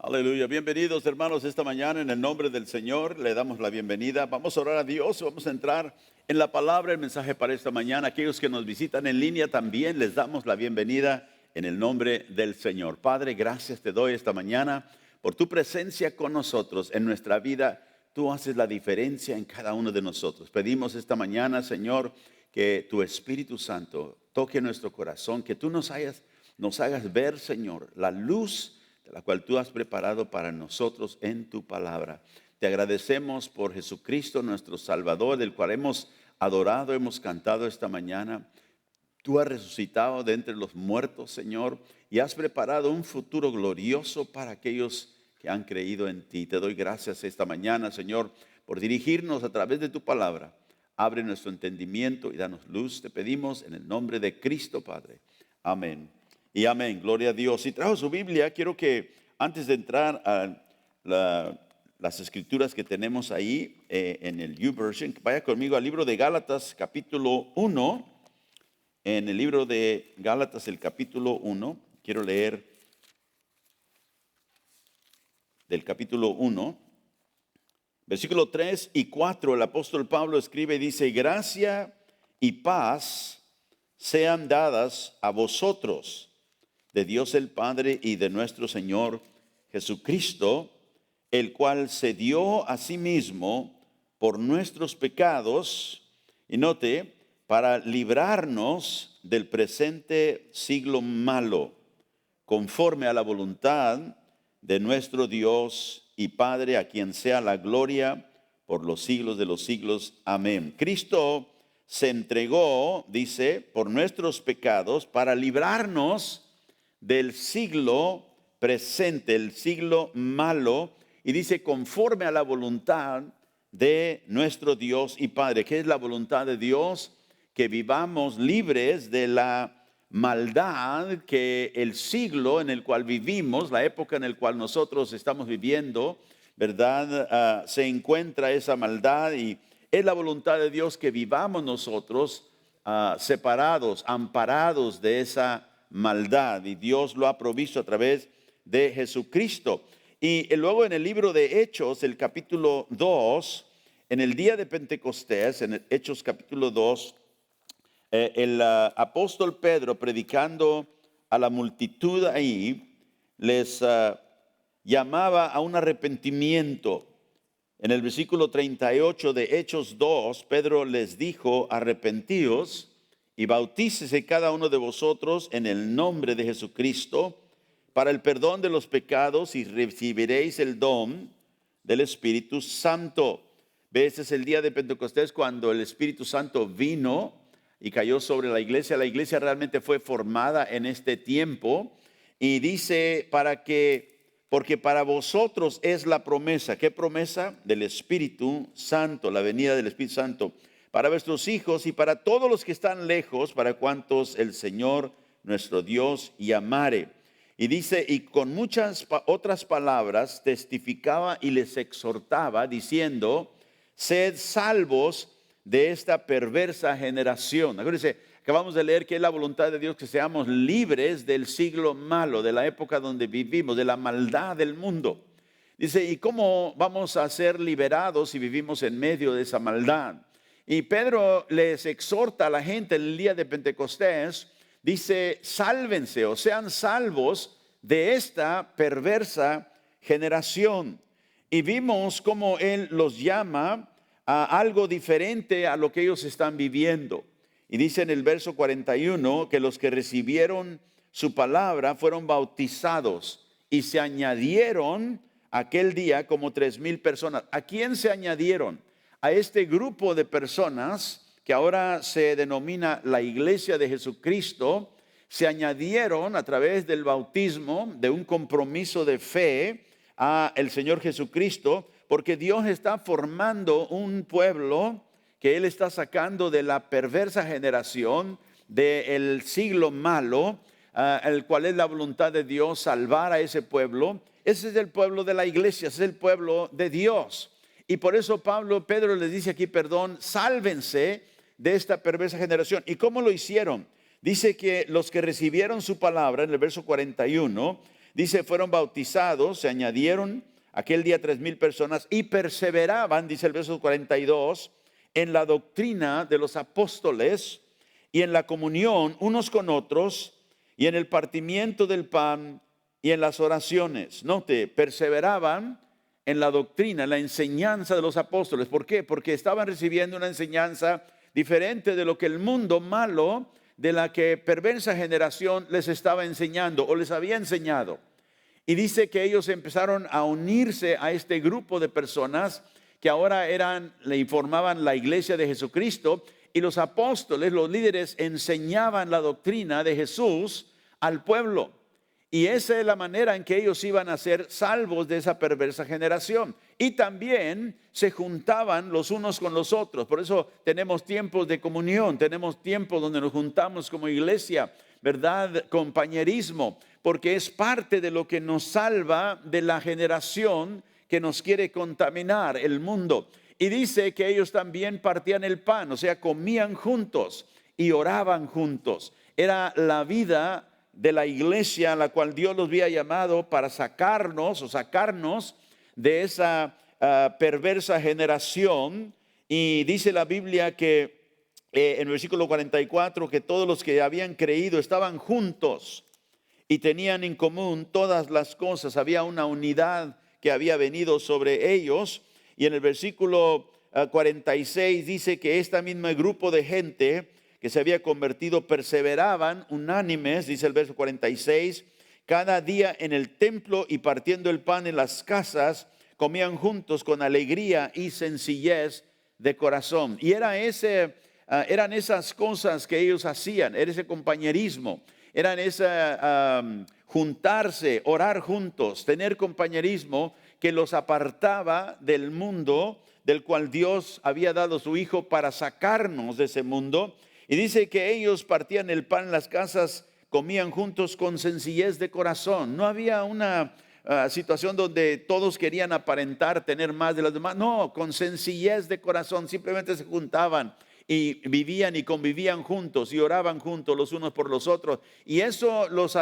Aleluya, bienvenidos hermanos esta mañana en el nombre del Señor, le damos la bienvenida, vamos a orar a Dios, vamos a entrar en la palabra, el mensaje para esta mañana. Aquellos que nos visitan en línea también les damos la bienvenida en el nombre del Señor. Padre, gracias te doy esta mañana por tu presencia con nosotros en nuestra vida. Tú haces la diferencia en cada uno de nosotros. Pedimos esta mañana, Señor, que tu Espíritu Santo toque nuestro corazón, que tú nos hagas ver, Señor, la luz de la cual tú has preparado para nosotros en tu palabra. Te agradecemos por Jesucristo, nuestro Salvador, del cual hemos adorado, hemos cantado esta mañana. Tú has resucitado de entre los muertos, Señor, y has preparado un futuro glorioso para aquellos que han creído en ti. Te doy gracias esta mañana, Señor, por dirigirnos a través de tu palabra. Abre nuestro entendimiento y danos luz. Te pedimos en el nombre de Cristo, Padre. Amén. Y amén, gloria a Dios. Si trajo su Biblia, quiero que antes de entrar a las escrituras que tenemos ahí en el YouVersion, que vaya conmigo al libro de Gálatas capítulo 1. En el libro de Gálatas el capítulo 1, quiero leer del capítulo 1, versículo 3 y 4, el apóstol Pablo escribe y dice: gracia y paz sean dadas a vosotros, de Dios el Padre y de nuestro Señor Jesucristo, el cual se dio a sí mismo por nuestros pecados, y note, para librarnos del presente siglo malo, conforme a la voluntad de nuestro Dios y Padre, a quien sea la gloria por los siglos de los siglos. Amén. Cristo se entregó, dice, por nuestros pecados para librarnos del siglo presente, el siglo malo, y dice conforme a la voluntad de nuestro Dios y Padre. ¿Qué es la voluntad de Dios? Que vivamos libres de la maldad que el siglo en el cual vivimos, la época en la cual nosotros estamos viviendo, ¿verdad? Se encuentra esa maldad, y es la voluntad de Dios que vivamos nosotros separados, amparados de esa maldad, y Dios lo ha provisto a través de Jesucristo. Y luego en el libro de Hechos, el capítulo 2, en el día de Pentecostés, en Hechos capítulo 2, el apóstol Pedro, predicando a la multitud ahí, les llamaba a un arrepentimiento. En el versículo 38 de Hechos 2, Pedro les dijo: arrepentíos y bautícese cada uno de vosotros en el nombre de Jesucristo para el perdón de los pecados, y recibiréis el don del Espíritu Santo. Ese es el día de Pentecostés, cuando el Espíritu Santo vino y cayó sobre la iglesia. La iglesia realmente fue formada en este tiempo, y dice porque para vosotros es la promesa. ¿Qué promesa? Del Espíritu Santo, la venida del Espíritu Santo, para vuestros hijos y para todos los que están lejos, para cuantos el Señor nuestro Dios llamare. Y dice, y con muchas otras palabras testificaba y les exhortaba, diciendo: sed salvos de esta perversa generación. Acuérdense, acabamos de leer que es la voluntad de Dios que seamos libres del siglo malo, de la época donde vivimos, de la maldad del mundo. Dice, ¿y cómo vamos a ser liberados si vivimos en medio de esa maldad? Y Pedro les exhorta a la gente en el día de Pentecostés, dice: sálvense o sean salvos de esta perversa generación. Y vimos cómo él los llama a algo diferente a lo que ellos están viviendo. Y dice en el verso 41 que los que recibieron su palabra fueron bautizados, y se añadieron aquel día como 3,000 personas. ¿A quién se añadieron? A este grupo de personas que ahora se denomina la Iglesia de Jesucristo. Se añadieron a través del bautismo, de un compromiso de fe a el Señor Jesucristo, porque Dios está formando un pueblo que Él está sacando de la perversa generación del siglo malo, el cual es la voluntad de Dios salvar a ese pueblo. Ese es el pueblo de la iglesia, ese es el pueblo de Dios. Y por eso Pedro les dice aquí, sálvense de esta perversa generación. ¿Y cómo lo hicieron? Dice que los que recibieron su palabra, en el verso 41, dice, fueron bautizados, se añadieron aquel día 3,000 personas y perseveraban, dice el verso 42, en la doctrina de los apóstoles y en la comunión unos con otros y en el partimiento del pan y en las oraciones. Note, perseveraban en la doctrina, en la enseñanza de los apóstoles. ¿Por qué? Porque estaban recibiendo una enseñanza diferente de lo que el mundo malo, de la que perversa generación les estaba enseñando o les había enseñado. Y dice que ellos empezaron a unirse a este grupo de personas que ahora le informaban la iglesia de Jesucristo, y los apóstoles, los líderes, enseñaban la doctrina de Jesús al pueblo. Y esa es la manera en que ellos iban a ser salvos de esa perversa generación. Y también se juntaban los unos con los otros. Por eso tenemos tiempos de comunión, tenemos tiempos donde nos juntamos como iglesia, ¿verdad? Compañerismo, porque es parte de lo que nos salva de la generación que nos quiere contaminar, el mundo. Y dice que ellos también partían el pan, o sea, comían juntos y oraban juntos. Era la vida de la iglesia a la cual Dios los había llamado para sacarnos de esa perversa generación. Y dice la Biblia que en el versículo 44 que todos los que habían creído estaban juntos y tenían en común todas las cosas. Había una unidad que había venido sobre ellos. Y en el versículo 46 dice que este mismo grupo de gente que se había convertido perseveraban unánimes, dice el verso 46, cada día en el templo y partiendo el pan en las casas, comían juntos con alegría y sencillez de corazón. Y eran esas cosas que ellos hacían, era ese compañerismo, eran juntarse, orar juntos, tener compañerismo que los apartaba del mundo del cual Dios había dado su Hijo para sacarnos de ese mundo. Y dice que ellos partían el pan en las casas, comían juntos con sencillez de corazón. No había una situación donde todos querían aparentar tener más de los demás. No, con sencillez de corazón, simplemente se juntaban y vivían y convivían juntos y oraban juntos los unos por los otros. Y eso los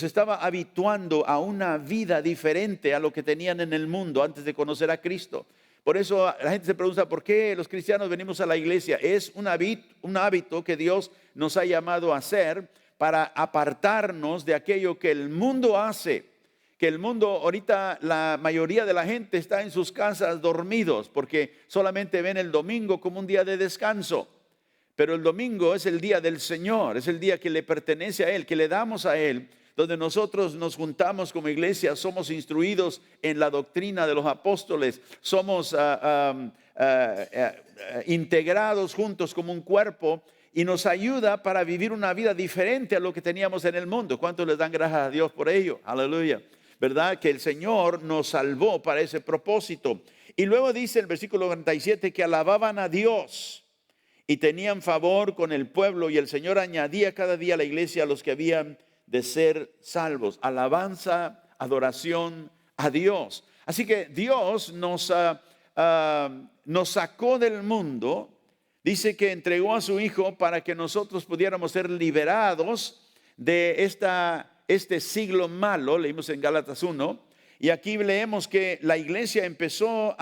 estaba habituando a una vida diferente a lo que tenían en el mundo antes de conocer a Cristo. Por eso la gente se pregunta, ¿por qué los cristianos venimos a la iglesia? Es un hábito que Dios nos ha llamado a hacer para apartarnos de aquello que el mundo hace. Que el mundo, ahorita la mayoría de la gente está en sus casas dormidos porque solamente ven el domingo como un día de descanso. Pero el domingo es el día del Señor, es el día que le pertenece a Él, que le damos a Él, donde nosotros nos juntamos como iglesia, somos instruidos en la doctrina de los apóstoles, somos integrados juntos como un cuerpo y nos ayuda para vivir una vida diferente a lo que teníamos en el mundo. ¿Cuántos les dan gracias a Dios por ello? Aleluya. ¿Verdad? Que el Señor nos salvó para ese propósito. Y luego dice el versículo 47 que alababan a Dios y tenían favor con el pueblo, y el Señor añadía cada día a la iglesia a los que habían de ser salvos. Alabanza, adoración a Dios. Así que Dios nos sacó del mundo. Dice que entregó a su Hijo para que nosotros pudiéramos ser liberados de este siglo malo. Leímos en Gálatas 1. Y aquí leemos que la iglesia empezó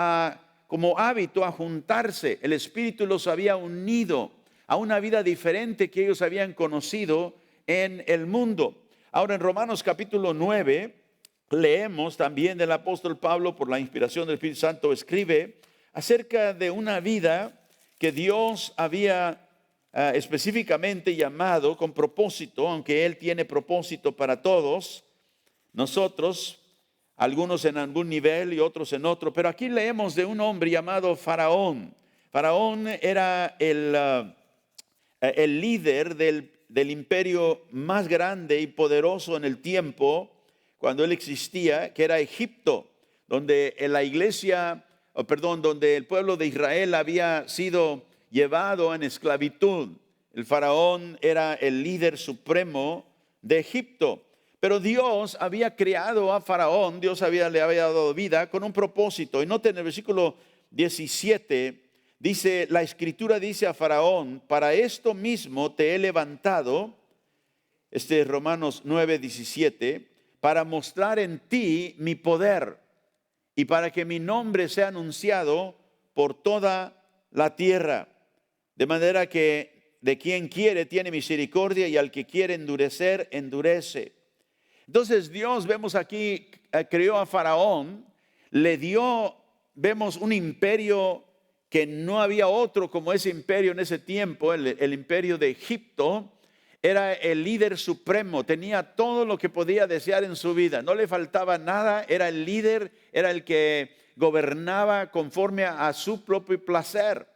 como hábito a juntarse. El Espíritu los había unido a una vida diferente que ellos habían conocido en el mundo. Ahora en Romanos capítulo 9 leemos también del apóstol Pablo, por la inspiración del Espíritu Santo, escribe acerca de una vida que Dios había específicamente llamado con propósito, aunque Él tiene propósito para todos nosotros, algunos en algún nivel y otros en otro. Pero aquí leemos de un hombre llamado Faraón. Faraón era el líder del imperio más grande y poderoso en el tiempo, cuando él existía, que era Egipto, donde donde el pueblo de Israel había sido llevado en esclavitud. El faraón era el líder supremo de Egipto. Pero Dios había creado a Faraón, Dios le había dado vida con un propósito. Y noten en el versículo 17, dice, la Escritura dice a Faraón, para esto mismo te he levantado, este es Romanos 9:17, para mostrar en ti mi poder y para que mi nombre sea anunciado por toda la tierra. De manera que de quien quiere tiene misericordia y al que quiere endurecer, endurece. Entonces Dios, vemos aquí, creó a Faraón, le dio, vemos un imperio que no había otro como ese imperio en ese tiempo, el imperio de Egipto. Era el líder supremo, tenía todo lo que podía desear en su vida, no le faltaba nada, era el líder, era el que gobernaba conforme a su propio placer.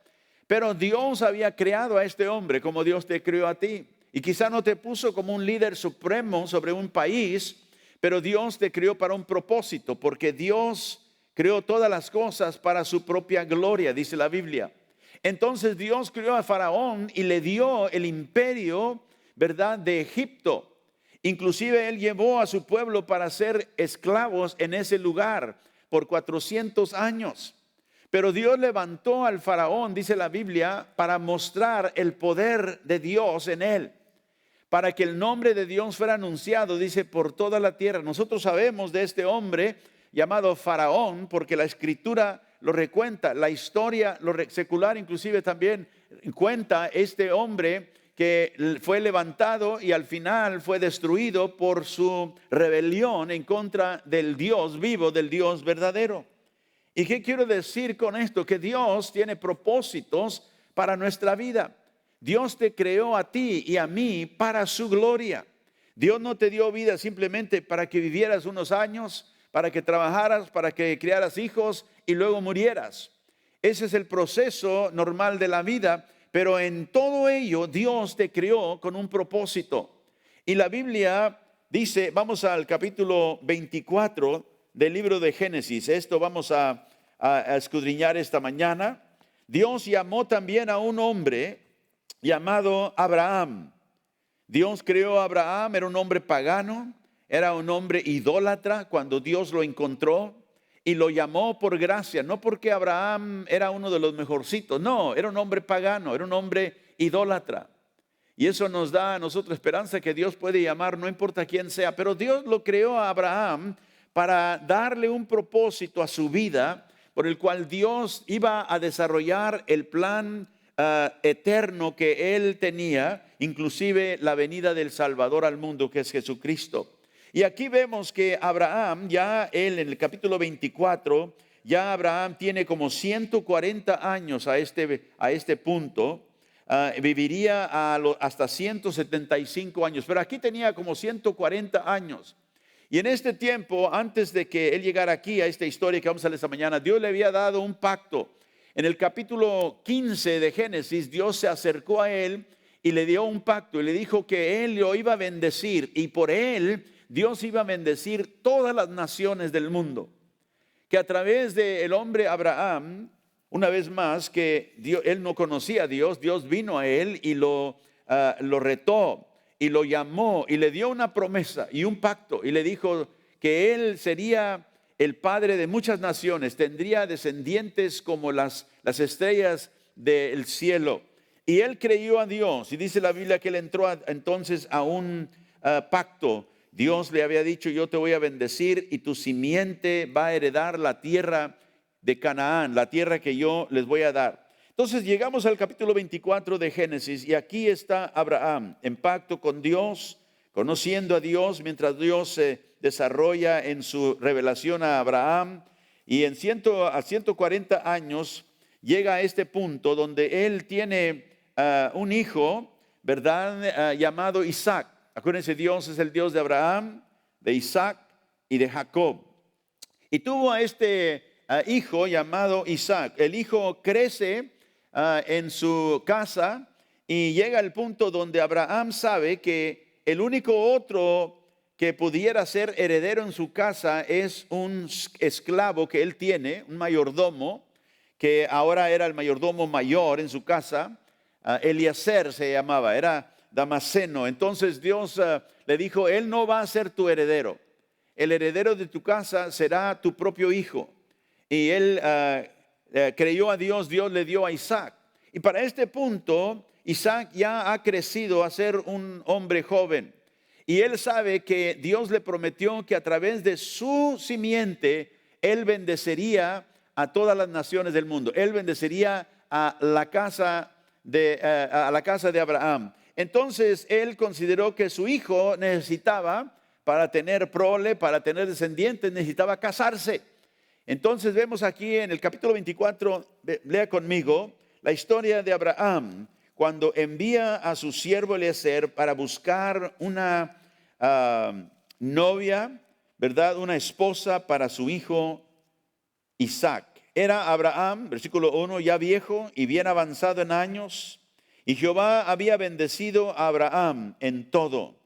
Pero Dios había creado a este hombre como Dios te creó a ti. Y quizá no te puso como un líder supremo sobre un país, pero Dios te creó para un propósito, porque Dios creó todas las cosas para su propia gloria, dice la Biblia. Entonces Dios creó a Faraón y le dio el imperio, ¿verdad?, de Egipto. Inclusive él llevó a su pueblo para ser esclavos en ese lugar por 400 años. Pero Dios levantó al Faraón, dice la Biblia, para mostrar el poder de Dios en él, para que el nombre de Dios fuera anunciado, dice, por toda la tierra. Nosotros sabemos de este hombre llamado Faraón, porque la Escritura lo recuenta, la historia secular inclusive también cuenta este hombre que fue levantado y al final fue destruido por su rebelión en contra del Dios vivo, del Dios verdadero. ¿Y qué quiero decir con esto? Que Dios tiene propósitos para nuestra vida. Dios te creó a ti y a mí para su gloria. Dios no te dio vida simplemente para que vivieras unos años, para que trabajaras, para que criaras hijos y luego murieras. Ese es el proceso normal de la vida, pero en todo ello Dios te creó con un propósito. Y la Biblia dice, vamos al capítulo 24 del libro de Génesis. Esto vamos a escudriñar esta mañana. Dios llamó también a un hombre llamado Abraham. Dios creó a Abraham, era un hombre pagano, era un hombre idólatra cuando Dios lo encontró y lo llamó por gracia, no porque Abraham era uno de los mejorcitos, no, era un hombre pagano, era un hombre idólatra. Y eso nos da a nosotros esperanza que Dios puede llamar, no importa quién sea, pero Dios lo creó a Abraham para darle un propósito a su vida, por el cual Dios iba a desarrollar el plan eterno que él tenía, inclusive la venida del Salvador al mundo, que es Jesucristo. Y aquí vemos que Abraham, ya él en el capítulo 24, ya Abraham tiene como 140 años a este punto. Viviría hasta 175 años, pero aquí tenía como 140 años. Y en este tiempo, antes de que él llegara aquí a esta historia que vamos a leer esta mañana, Dios le había dado un pacto. En el capítulo 15 de Génesis, Dios se acercó a él y le dio un pacto y le dijo que él lo iba a bendecir y por él Dios iba a bendecir todas las naciones del mundo. Que a través del hombre Abraham, una vez más, que él no conocía a Dios, Dios vino a él y lo retó y lo llamó y le dio una promesa y un pacto y le dijo que él sería el padre de muchas naciones, tendría descendientes como las estrellas del cielo. Y él creyó a Dios y dice la Biblia que él entró entonces a un pacto. Dios le había dicho, yo te voy a bendecir y tu simiente va a heredar la tierra de Canaán, la tierra que yo les voy a dar. Entonces llegamos al capítulo 24 de Génesis y aquí está Abraham en pacto con Dios, conociendo a Dios mientras Dios se desarrolla en su revelación a Abraham. Y a 140 años llega a este punto donde él tiene un hijo, ¿verdad? Llamado Isaac. Acuérdense, Dios es el Dios de Abraham, de Isaac y de Jacob. Y tuvo a este hijo llamado Isaac. El hijo crece en su casa y llega al punto donde Abraham sabe que el único otro que pudiera ser heredero en su casa es un esclavo que él tiene, un mayordomo, que ahora era el mayordomo mayor en su casa. Eliezer se llamaba, era Damaseno. Entonces Dios le dijo, él no va a ser tu heredero. El heredero de tu casa será tu propio hijo. Y él creyó a Dios, Dios le dio a Isaac. Y para este punto, Isaac ya ha crecido a ser un hombre joven. Y él sabe que Dios le prometió que a través de su simiente, él bendecería a todas las naciones del mundo. Él bendecería a la casa de Abraham. Entonces él consideró que su hijo necesitaba, para tener prole, para tener descendientes, necesitaba casarse. Entonces vemos aquí en el capítulo 24, lea conmigo, la historia de Abraham, cuando envía a su siervo Eliezer para buscar una novia, ¿verdad? Una esposa para su hijo Isaac. Era Abraham, versículo 1, ya viejo y bien avanzado en años, y Jehová había bendecido a Abraham en todo.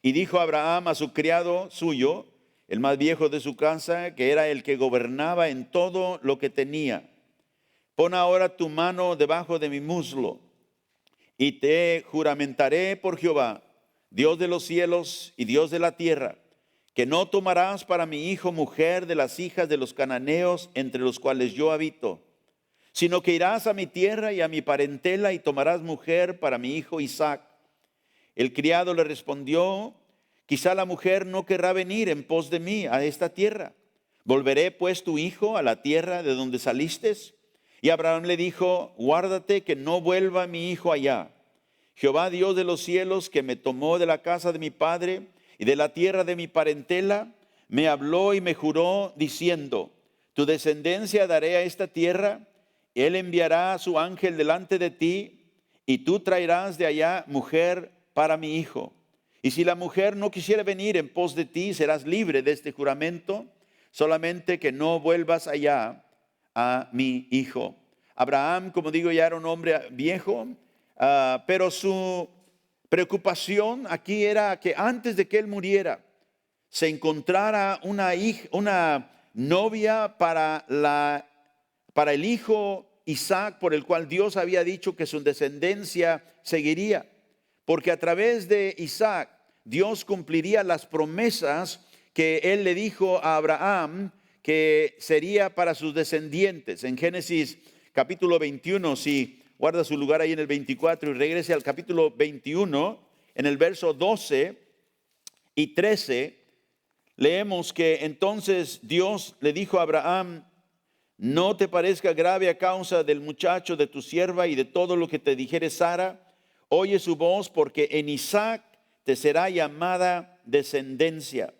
Y dijo Abraham a su criado suyo, el más viejo de su casa, que era el que gobernaba en todo lo que tenía: pon ahora tu mano debajo de mi muslo, y te juramentaré por Jehová, Dios de los cielos y Dios de la tierra, que no tomarás para mi hijo mujer de las hijas de los cananeos entre los cuales yo habito, sino que irás a mi tierra y a mi parentela y tomarás mujer para mi hijo Isaac. El criado le respondió: quizá la mujer no querrá venir en pos de mí a esta tierra. ¿Volveré pues tu hijo a la tierra de donde saliste? Y Abraham le dijo: guárdate que no vuelva mi hijo allá. Jehová Dios de los cielos, que me tomó de la casa de mi padre y de la tierra de mi parentela, me habló y me juró diciendo: tu descendencia daré a esta tierra. Él enviará a su ángel delante de ti, y tú traerás de allá mujer para mi hijo. Y si la mujer no quisiera venir en pos de ti, serás libre de este juramento, solamente que no vuelvas allá a mi hijo. Abraham, como digo, ya era un hombre viejo, pero su preocupación aquí era que antes de que él muriera, se encontrara una novia para el hijo Isaac, por el cual Dios había dicho que su descendencia seguiría. Porque a través de Isaac, Dios cumpliría las promesas que él le dijo a Abraham que sería para sus descendientes. En Génesis capítulo 21, si guarda su lugar ahí en el 24 y regrese al capítulo 21, en el verso 12 y 13, leemos que entonces Dios le dijo a Abraham: no te parezca grave a causa del muchacho de tu sierva y de todo lo que te dijere Sara. Oye su voz, porque en Isaac te será llamada descendencia.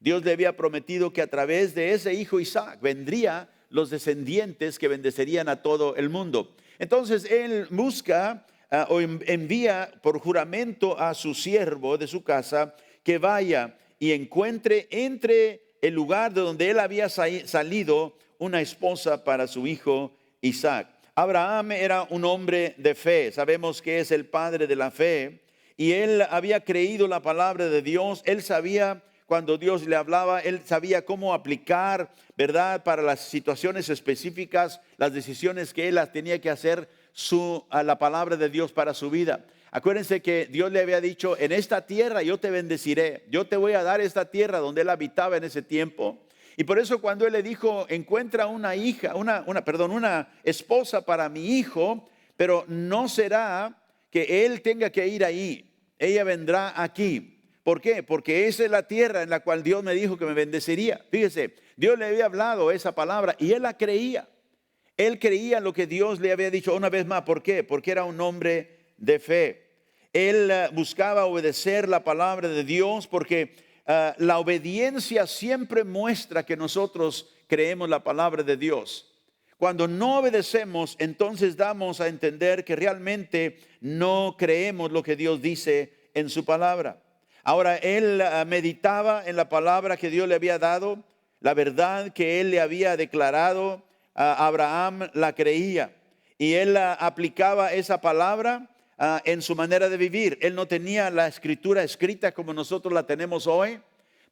Dios le había prometido que a través de ese hijo Isaac vendría los descendientes que bendecerían a todo el mundo. Entonces él busca o envía por juramento a su siervo de su casa que vaya y encuentre entre el lugar de donde él había salido una esposa para su hijo Isaac. Abraham era un hombre de fe, sabemos que es el padre de la fe, y él había creído la palabra de Dios. Él sabía cuando Dios le hablaba, él sabía cómo aplicar, ¿verdad?, para las situaciones específicas, las decisiones que él las tenía que hacer a la palabra de Dios para su vida. Acuérdense que Dios le había dicho: en esta tierra yo te bendeciré, yo te voy a dar esta tierra donde él habitaba en ese tiempo. Y por eso cuando él le dijo: encuentra una esposa para mi hijo, pero no será que él tenga que ir ahí, ella vendrá aquí. ¿Por qué? Porque esa es la tierra en la cual Dios me dijo que me bendeciría. Fíjese, Dios le había hablado esa palabra y él la creía. Él creía lo que Dios le había dicho. Una vez más, ¿por qué? Porque era un hombre de fe. Él buscaba obedecer la palabra de Dios porque la obediencia siempre muestra que nosotros creemos la palabra de Dios. Cuando no obedecemos, entonces damos a entender que realmente no creemos lo que Dios dice en su palabra. Ahora él meditaba en la palabra que Dios le había dado, la verdad que él le había declarado. Abraham la creía y él aplicaba esa palabra en su manera de vivir. Él no tenía la escritura escrita como nosotros la tenemos hoy,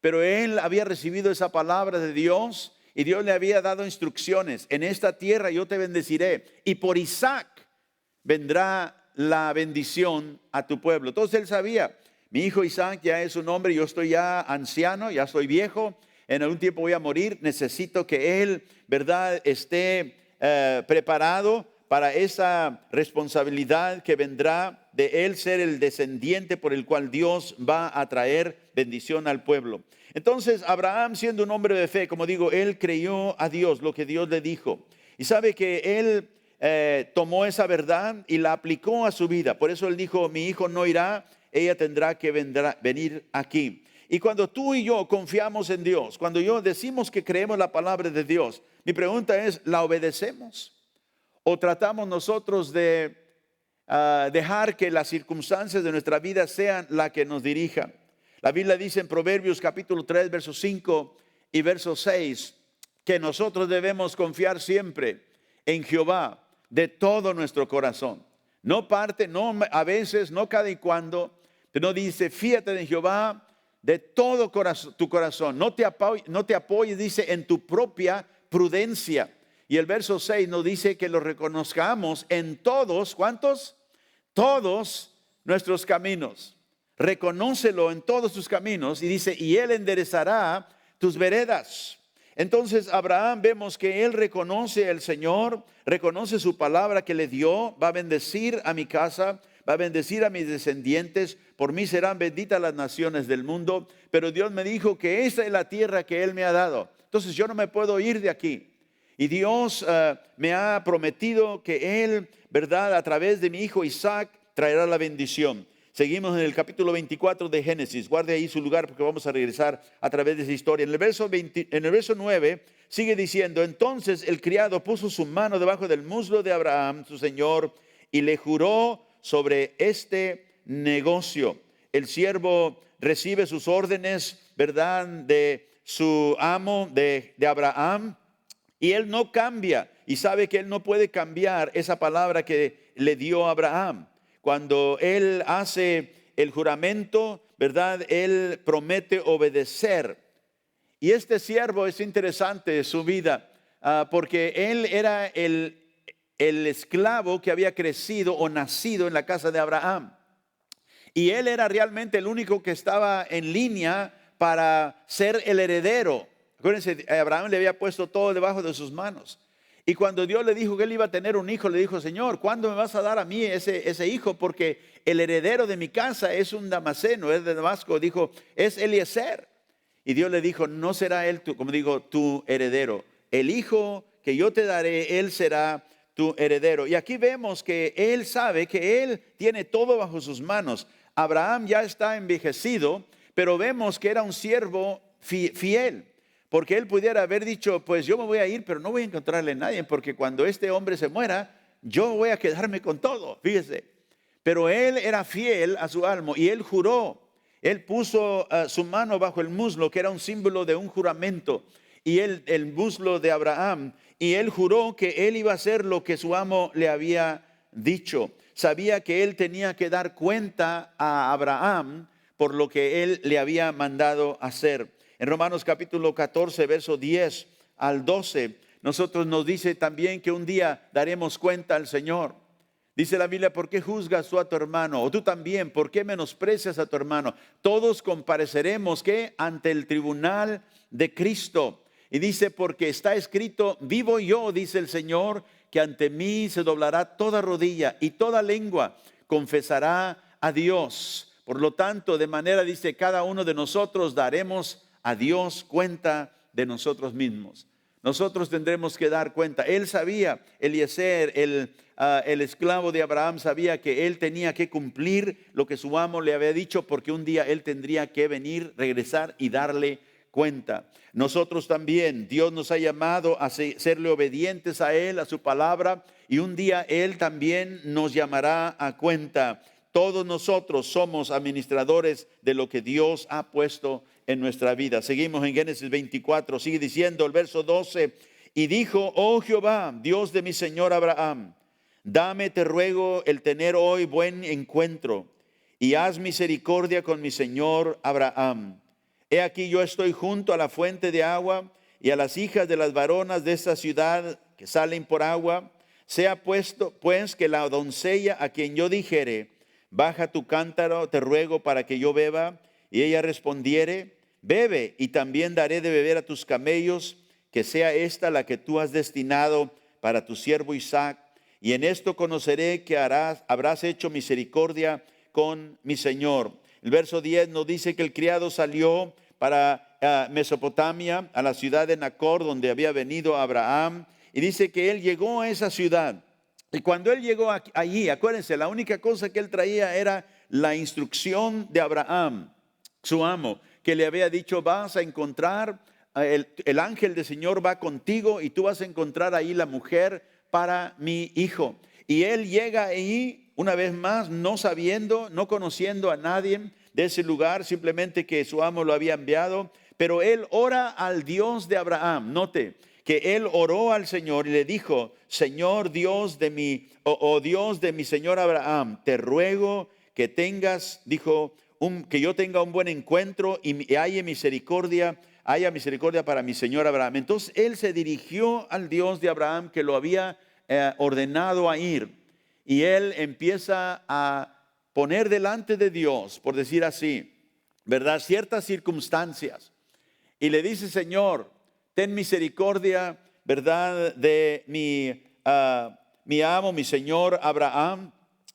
pero él había recibido esa palabra de Dios y Dios le había dado instrucciones: en esta tierra yo te bendeciré y por Isaac vendrá la bendición a tu pueblo. Entonces él sabía: mi hijo Isaac ya es un hombre, yo estoy ya anciano, ya estoy viejo, en algún tiempo voy a morir, necesito que él, ¿verdad?, esté preparado para esa responsabilidad que vendrá de él ser el descendiente por el cual Dios va a traer bendición al pueblo. Entonces Abraham, siendo un hombre de fe, como digo, él creyó a Dios, lo que Dios le dijo. Y sabe que él tomó esa verdad y la aplicó a su vida. Por eso él dijo, mi hijo no irá, ella tendrá que venir aquí. Y cuando tú y yo confiamos en Dios, cuando yo decimos que creemos la palabra de Dios, mi pregunta es, ¿la obedecemos? ¿O tratamos nosotros de dejar que las circunstancias de nuestra vida sean las que nos dirijan? La Biblia dice en Proverbios capítulo 3, verso 5 y verso 6, que nosotros debemos confiar siempre en Jehová de todo nuestro corazón. No parte, no a veces, no cada y cuando, pero no dice, fíjate de Jehová de todo tu corazón. No te apoyes, dice, en tu propia prudencia. Y el verso 6 nos dice que lo reconozcamos en todos, ¿cuántos? Todos nuestros caminos. Reconócelo en todos tus caminos. Y dice, y él enderezará tus veredas. Entonces Abraham vemos que él reconoce al Señor, reconoce su palabra que le dio, va a bendecir a mi casa, va a bendecir a mis descendientes, por mí serán benditas las naciones del mundo, pero Dios me dijo que esa es la tierra que Él me ha dado, entonces yo no me puedo ir de aquí. Y Dios me ha prometido que Él, verdad, a través de mi hijo Isaac, traerá la bendición. Seguimos en el capítulo 24 de Génesis. Guarde ahí su lugar porque vamos a regresar a través de esa historia. En el verso 9 sigue diciendo, entonces el criado puso su mano debajo del muslo de Abraham, su señor, y le juró sobre este negocio. El siervo recibe sus órdenes, ¿verdad?, de su amo, de Abraham, y él no cambia. Y sabe que él no puede cambiar esa palabra que le dio a Abraham. Cuando él hace el juramento, ¿verdad?, él promete obedecer. Y este siervo es interesante su vida, porque él era el esclavo que había crecido o nacido en la casa de Abraham. Y él era realmente el único que estaba en línea para ser el heredero. Acuérdense, Abraham le había puesto todo debajo de sus manos. Y cuando Dios le dijo que él iba a tener un hijo, le dijo, Señor, ¿cuándo me vas a dar a mí ese hijo? Porque el heredero de mi casa es un damaseno, es de Damasco. Dijo, es Eliezer. Y Dios le dijo, no será él, como digo, tu heredero. El hijo que yo te daré, él será tu heredero. Y aquí vemos que él sabe que él tiene todo bajo sus manos. Abraham ya está envejecido, pero vemos que era un siervo fiel. Porque él pudiera haber dicho, pues yo me voy a ir, pero no voy a encontrarle a nadie, porque cuando este hombre se muera, yo voy a quedarme con todo, fíjese. Pero él era fiel a su alma y él juró. Él puso su mano bajo el muslo, que era un símbolo de un juramento, y el muslo de Abraham. Y él juró que él iba a hacer lo que su amo le había dicho. Sabía que él tenía que dar cuenta a Abraham por lo que él le había mandado hacer. En Romanos capítulo 14, verso 10 al 12, nosotros nos dice también que un día daremos cuenta al Señor. Dice la Biblia, ¿por qué juzgas tú a tu hermano? O tú también, ¿por qué menosprecias a tu hermano? Todos compareceremos, ¿qué? Ante el tribunal de Cristo. Y dice, porque está escrito, vivo yo, dice el Señor, que ante mí se doblará toda rodilla y toda lengua confesará a Dios. Por lo tanto, de manera, dice, cada uno de nosotros daremos a Dios cuenta de nosotros mismos. Nosotros tendremos que dar cuenta. Él sabía, Eliezer, el esclavo de Abraham, sabía que él tenía que cumplir lo que su amo le había dicho, porque un día él tendría que venir, regresar y darle cuenta. Nosotros también, Dios nos ha llamado a serle obedientes a Él, a su palabra, y un día Él también nos llamará a cuenta. Todos nosotros somos administradores de lo que Dios ha puesto en nuestra vida. Seguimos en Génesis 24, sigue diciendo el verso 12, y dijo, oh Jehová, Dios de mi Señor Abraham, dame, te ruego, el tener hoy buen encuentro, y haz misericordia con mi Señor Abraham. He aquí yo estoy junto a la fuente de agua, y a las hijas de las varonas de esta ciudad que salen por agua. Sea puesto, pues, que la doncella a quien yo dijere, baja tu cántaro, te ruego, para que yo beba, y ella respondiere, bebe, y también daré de beber a tus camellos, que sea esta la que tú has destinado para tu siervo Isaac. y en esto conoceré que habrás hecho misericordia con mi señor. El verso 10 nos dice que el criado salió para Mesopotamia, a la ciudad de Nacor, donde había venido Abraham, y dice que él llegó a esa ciudad. Y cuando él llegó allí, acuérdense, la única cosa que él traía era la instrucción de Abraham, su amo, que le había dicho: vas a encontrar, el ángel del Señor va contigo y tú vas a encontrar ahí la mujer para mi hijo. Y él llega ahí una vez más, no sabiendo, no conociendo a nadie de ese lugar, simplemente que su amo lo había enviado. Pero él ora al Dios de Abraham. Note que él oró al Señor y le dijo: Señor Dios de mi, Dios de mi señor Abraham, te ruego que tengas, dijo, que yo tenga un buen encuentro y haya misericordia para mi señor Abraham. Entonces él se dirigió al Dios de Abraham, que lo había ordenado a ir, y él empieza a poner delante de Dios, por decir así, ¿verdad?, ciertas circunstancias, y le dice: Señor, ten misericordia, ¿verdad?, de mi amo, mi señor Abraham,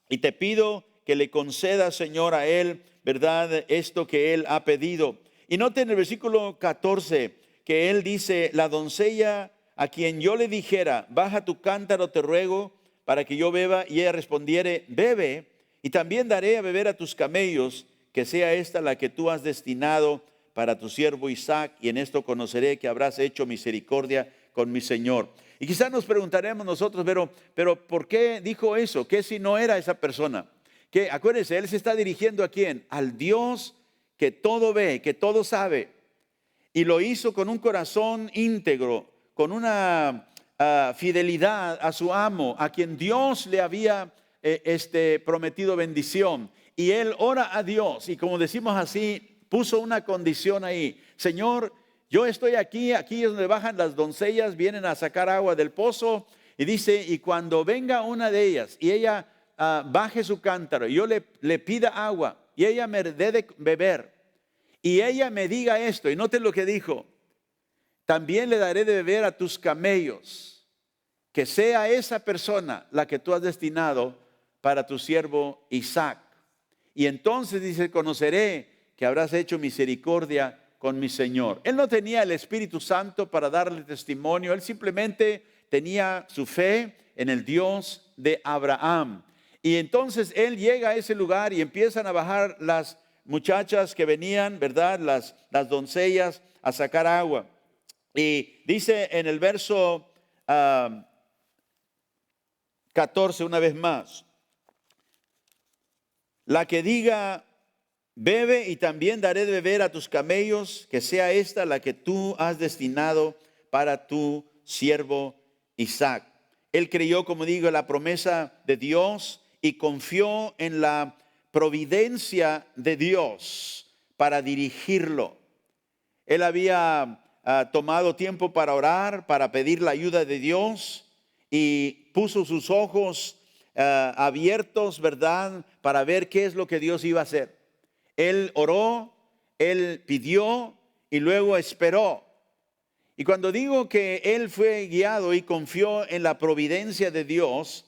y te pido que le conceda, Señor, a él, ¿verdad?, esto que él ha pedido. Y noten en el versículo 14 que él dice: la doncella a quien yo le dijera, baja tu cántaro, te ruego, para que yo beba, y ella respondiere, bebe, y también daré a beber a tus camellos, que sea esta la que tú has destinado para tu siervo Isaac, y en esto conoceré que habrás hecho misericordia con mi señor. Y quizás nos preguntaremos nosotros, pero ¿por qué dijo eso? ¿Qué si no era esa persona? Que acuérdense, él se está dirigiendo ¿a quién? Al Dios que todo ve, que todo sabe, y lo hizo con un corazón íntegro, con una fidelidad a su amo, a quien Dios le había prometido bendición. Y él ora a Dios, y como decimos así, puso una condición ahí: Señor, yo estoy aquí es donde bajan las doncellas, vienen a sacar agua del pozo, y dice: y cuando venga una de ellas y ella baje su cántaro, y yo le pida agua, y ella me dé de beber, y ella me diga esto, y noten lo que dijo: también le daré de beber a tus camellos, que sea esa persona la que tú has destinado para tu siervo Isaac. Y entonces dice: conoceré que habrás hecho misericordia con mi Señor. Él no tenía el Espíritu Santo para darle testimonio, él simplemente tenía su fe en el Dios de Abraham. Y entonces él llega a ese lugar y empiezan a bajar las muchachas que venían, ¿verdad?, las doncellas, a sacar agua. Y dice en el verso 14 una vez más: la que diga, bebe, y también daré de beber a tus camellos, que sea esta la que tú has destinado para tu siervo Isaac. Él creyó, como digo, en la promesa de Dios y confió en la providencia de Dios para dirigirlo. Él había tomado tiempo para orar, para pedir la ayuda de Dios, y puso sus ojos abiertos, ¿verdad?, para ver qué es lo que Dios iba a hacer. Él oró, él pidió y luego esperó. Y cuando digo que él fue guiado y confió en la providencia de Dios,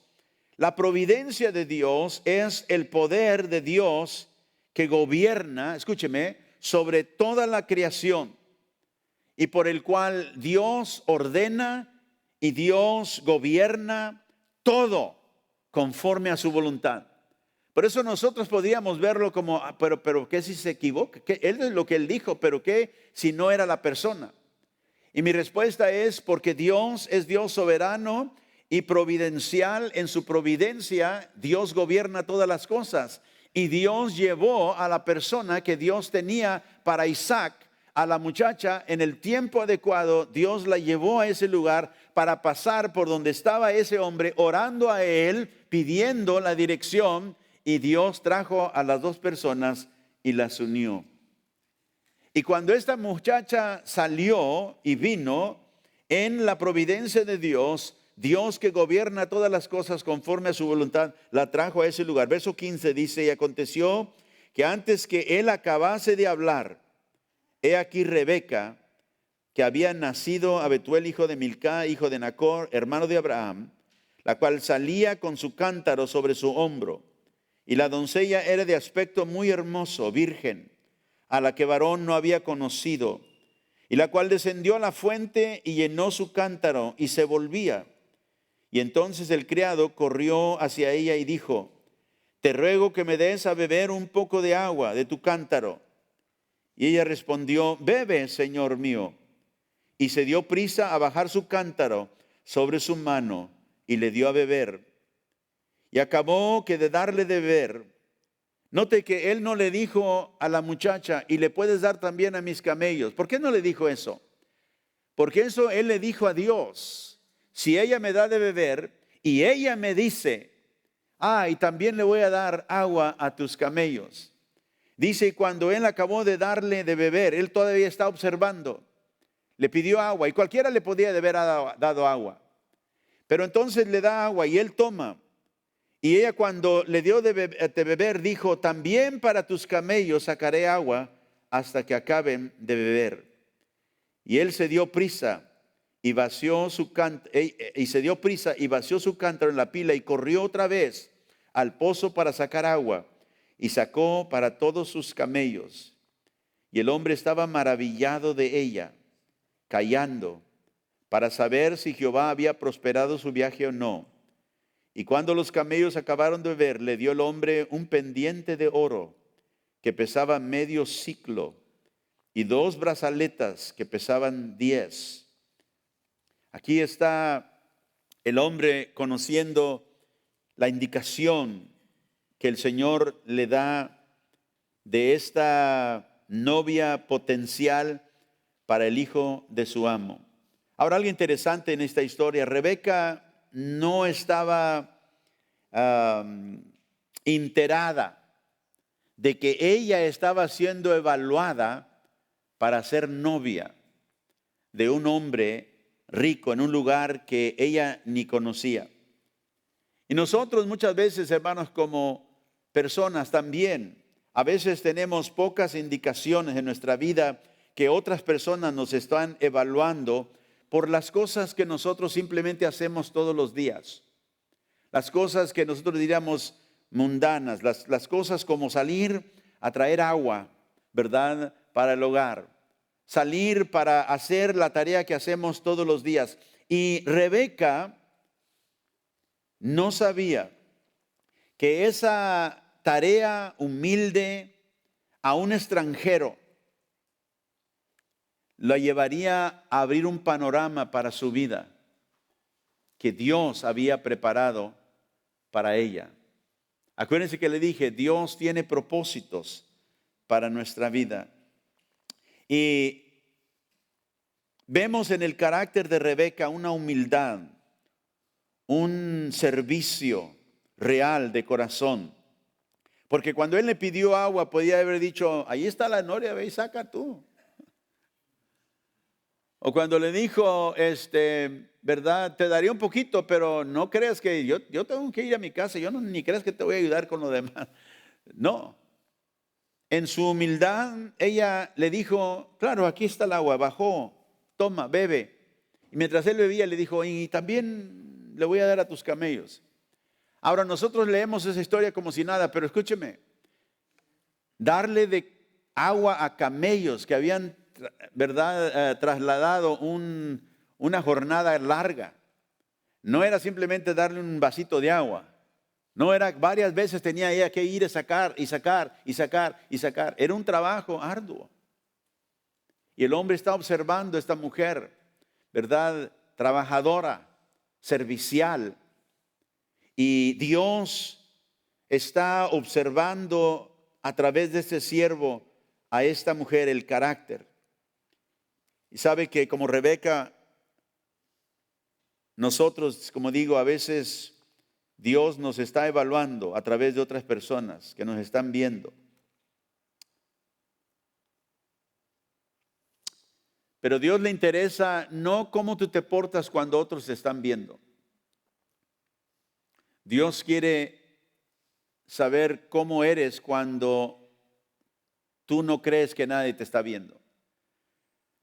la providencia de Dios es el poder de Dios que gobierna, escúcheme, sobre toda la creación, y por el cual Dios ordena y Dios gobierna todo conforme a su voluntad. Por eso nosotros podríamos verlo como, pero ¿qué si se equivoca? Él es lo que él dijo, pero ¿qué si no era la persona? Y mi respuesta es: porque Dios es Dios soberano y providencial. En su providencia Dios gobierna todas las cosas, y Dios llevó a la persona que Dios tenía para Isaac, a la muchacha, en el tiempo adecuado. Dios la llevó a ese lugar para pasar por donde estaba ese hombre, orando a él, pidiendo la dirección, y Dios trajo a las dos personas y las unió. Y cuando esta muchacha salió y vino en la providencia de Dios, Dios que gobierna todas las cosas conforme a su voluntad, la trajo a ese lugar. Verso 15 dice: y aconteció que antes que él acabase de hablar, he aquí Rebeca, que había nacido a Betuel, hijo de Milcá, hijo de Nacor, hermano de Abraham, la cual salía con su cántaro sobre su hombro. Y la doncella era de aspecto muy hermoso, virgen, a la que varón no había conocido, y la cual descendió a la fuente y llenó su cántaro y se volvía. Y entonces el criado corrió hacia ella y dijo: te ruego que me des a beber un poco de agua de tu cántaro. Y ella respondió: bebe, señor mío. Y se dio prisa a bajar su cántaro sobre su mano y le dio a beber. Y acabó que de darle de beber, note que él no le dijo a la muchacha: y le puedes dar también a mis camellos. ¿Por qué no le dijo eso? Porque eso él le dijo a Dios: si ella me da de beber y ella me dice: y también le voy a dar agua a tus camellos. Dice, cuando él acabó de darle de beber, él todavía está observando. Le pidió agua y cualquiera le podía haber dado agua. Pero entonces le da agua y él toma. Y ella, cuando le dio de beber, dijo: también para tus camellos sacaré agua hasta que acaben de beber. Y él se dio prisa y vació su cántaro, en la pila y corrió otra vez al pozo para sacar agua, y sacó para todos sus camellos. Y el hombre estaba maravillado de ella, callando, para saber si Jehová había prosperado su viaje o no. Y cuando los camellos acabaron de beber, le dio el hombre un pendiente de oro que pesaba medio siclo, y 2 brazaletas que pesaban 10. Aquí está el hombre conociendo la indicación que el Señor le da de esta novia potencial para el hijo de su amo. Ahora, algo interesante en esta historia: Rebeca no estaba enterada de que ella estaba siendo evaluada para ser novia de un hombre rico en un lugar que ella ni conocía. Y nosotros muchas veces, hermanos, como personas también, a veces tenemos pocas indicaciones en nuestra vida que otras personas nos están evaluando por las cosas que nosotros simplemente hacemos todos los días. Las cosas que nosotros diríamos mundanas, las cosas como salir a traer agua, ¿verdad?, para el hogar. Salir para hacer la tarea que hacemos todos los días. Y Rebeca no sabía que esa tarea humilde a un extranjero la llevaría a abrir un panorama para su vida que Dios había preparado para ella. Acuérdense que le dije, Dios tiene propósitos para nuestra vida. Y vemos en el carácter de Rebeca una humildad, un servicio real de corazón. Porque cuando él le pidió agua, podía haber dicho: ahí está la noria, ve y saca tú. O cuando le dijo, ¿verdad? Te daría un poquito, pero no creas que yo tengo que ir a mi casa, ni creas que te voy a ayudar con lo demás. No. En su humildad, ella le dijo: claro, aquí está el agua. Bajó, toma, bebe. Y mientras él bebía, le dijo: y también le voy a dar a tus camellos. Ahora, nosotros leemos esa historia como si nada, pero escúcheme, darle de agua a camellos que habían, ¿verdad?, trasladado una jornada larga. No era simplemente darle un vasito de agua. No era, varias veces tenía ella que ir a sacar y sacar y sacar y sacar. Era un trabajo arduo. Y el hombre está observando a esta mujer, ¿verdad?, trabajadora, servicial. Y Dios está observando a través de este siervo a esta mujer el carácter. Y sabe que como Rebeca, nosotros, como digo, a veces Dios nos está evaluando a través de otras personas que nos están viendo. Pero a Dios le interesa no cómo tú te portas cuando otros te están viendo. Dios quiere saber cómo eres cuando tú no crees que nadie te está viendo.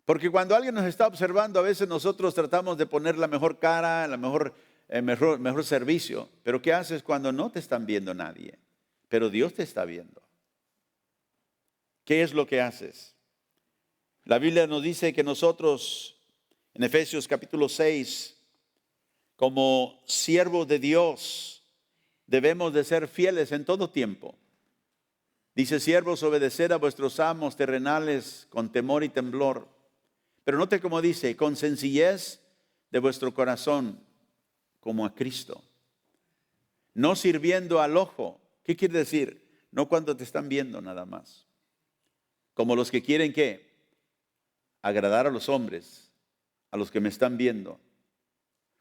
Porque cuando alguien nos está observando, a veces nosotros tratamos de poner la mejor cara, la mejor mejor servicio. Pero ¿qué haces cuando no te están viendo nadie? Pero Dios te está viendo. ¿Qué es lo que haces? La Biblia nos dice que nosotros, en Efesios capítulo 6, como siervos de Dios, debemos de ser fieles en todo tiempo. Dice: siervos, obedeced a vuestros amos terrenales con temor y temblor. Pero note cómo dice: con sencillez de vuestro corazón, como a Cristo. No sirviendo al ojo. ¿Qué quiere decir? No cuando te están viendo nada más. Como los que quieren, ¿qué? Agradar a los hombres, a los que me están viendo.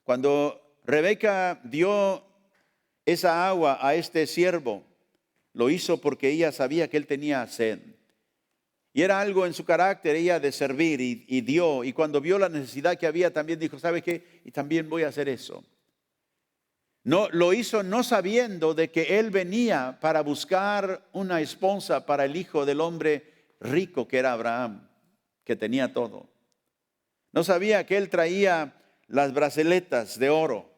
Cuando Rebeca dio esa agua a este siervo, lo hizo porque ella sabía que él tenía sed. Y era algo en su carácter ella de servir, y dio. Y cuando vio la necesidad que había, también dijo: ¿sabe qué? Y también voy a hacer eso. No, lo hizo no sabiendo de que él venía para buscar una esposa para el hijo del hombre rico que era Abraham, que tenía todo. No sabía que él traía las braceletas de oro.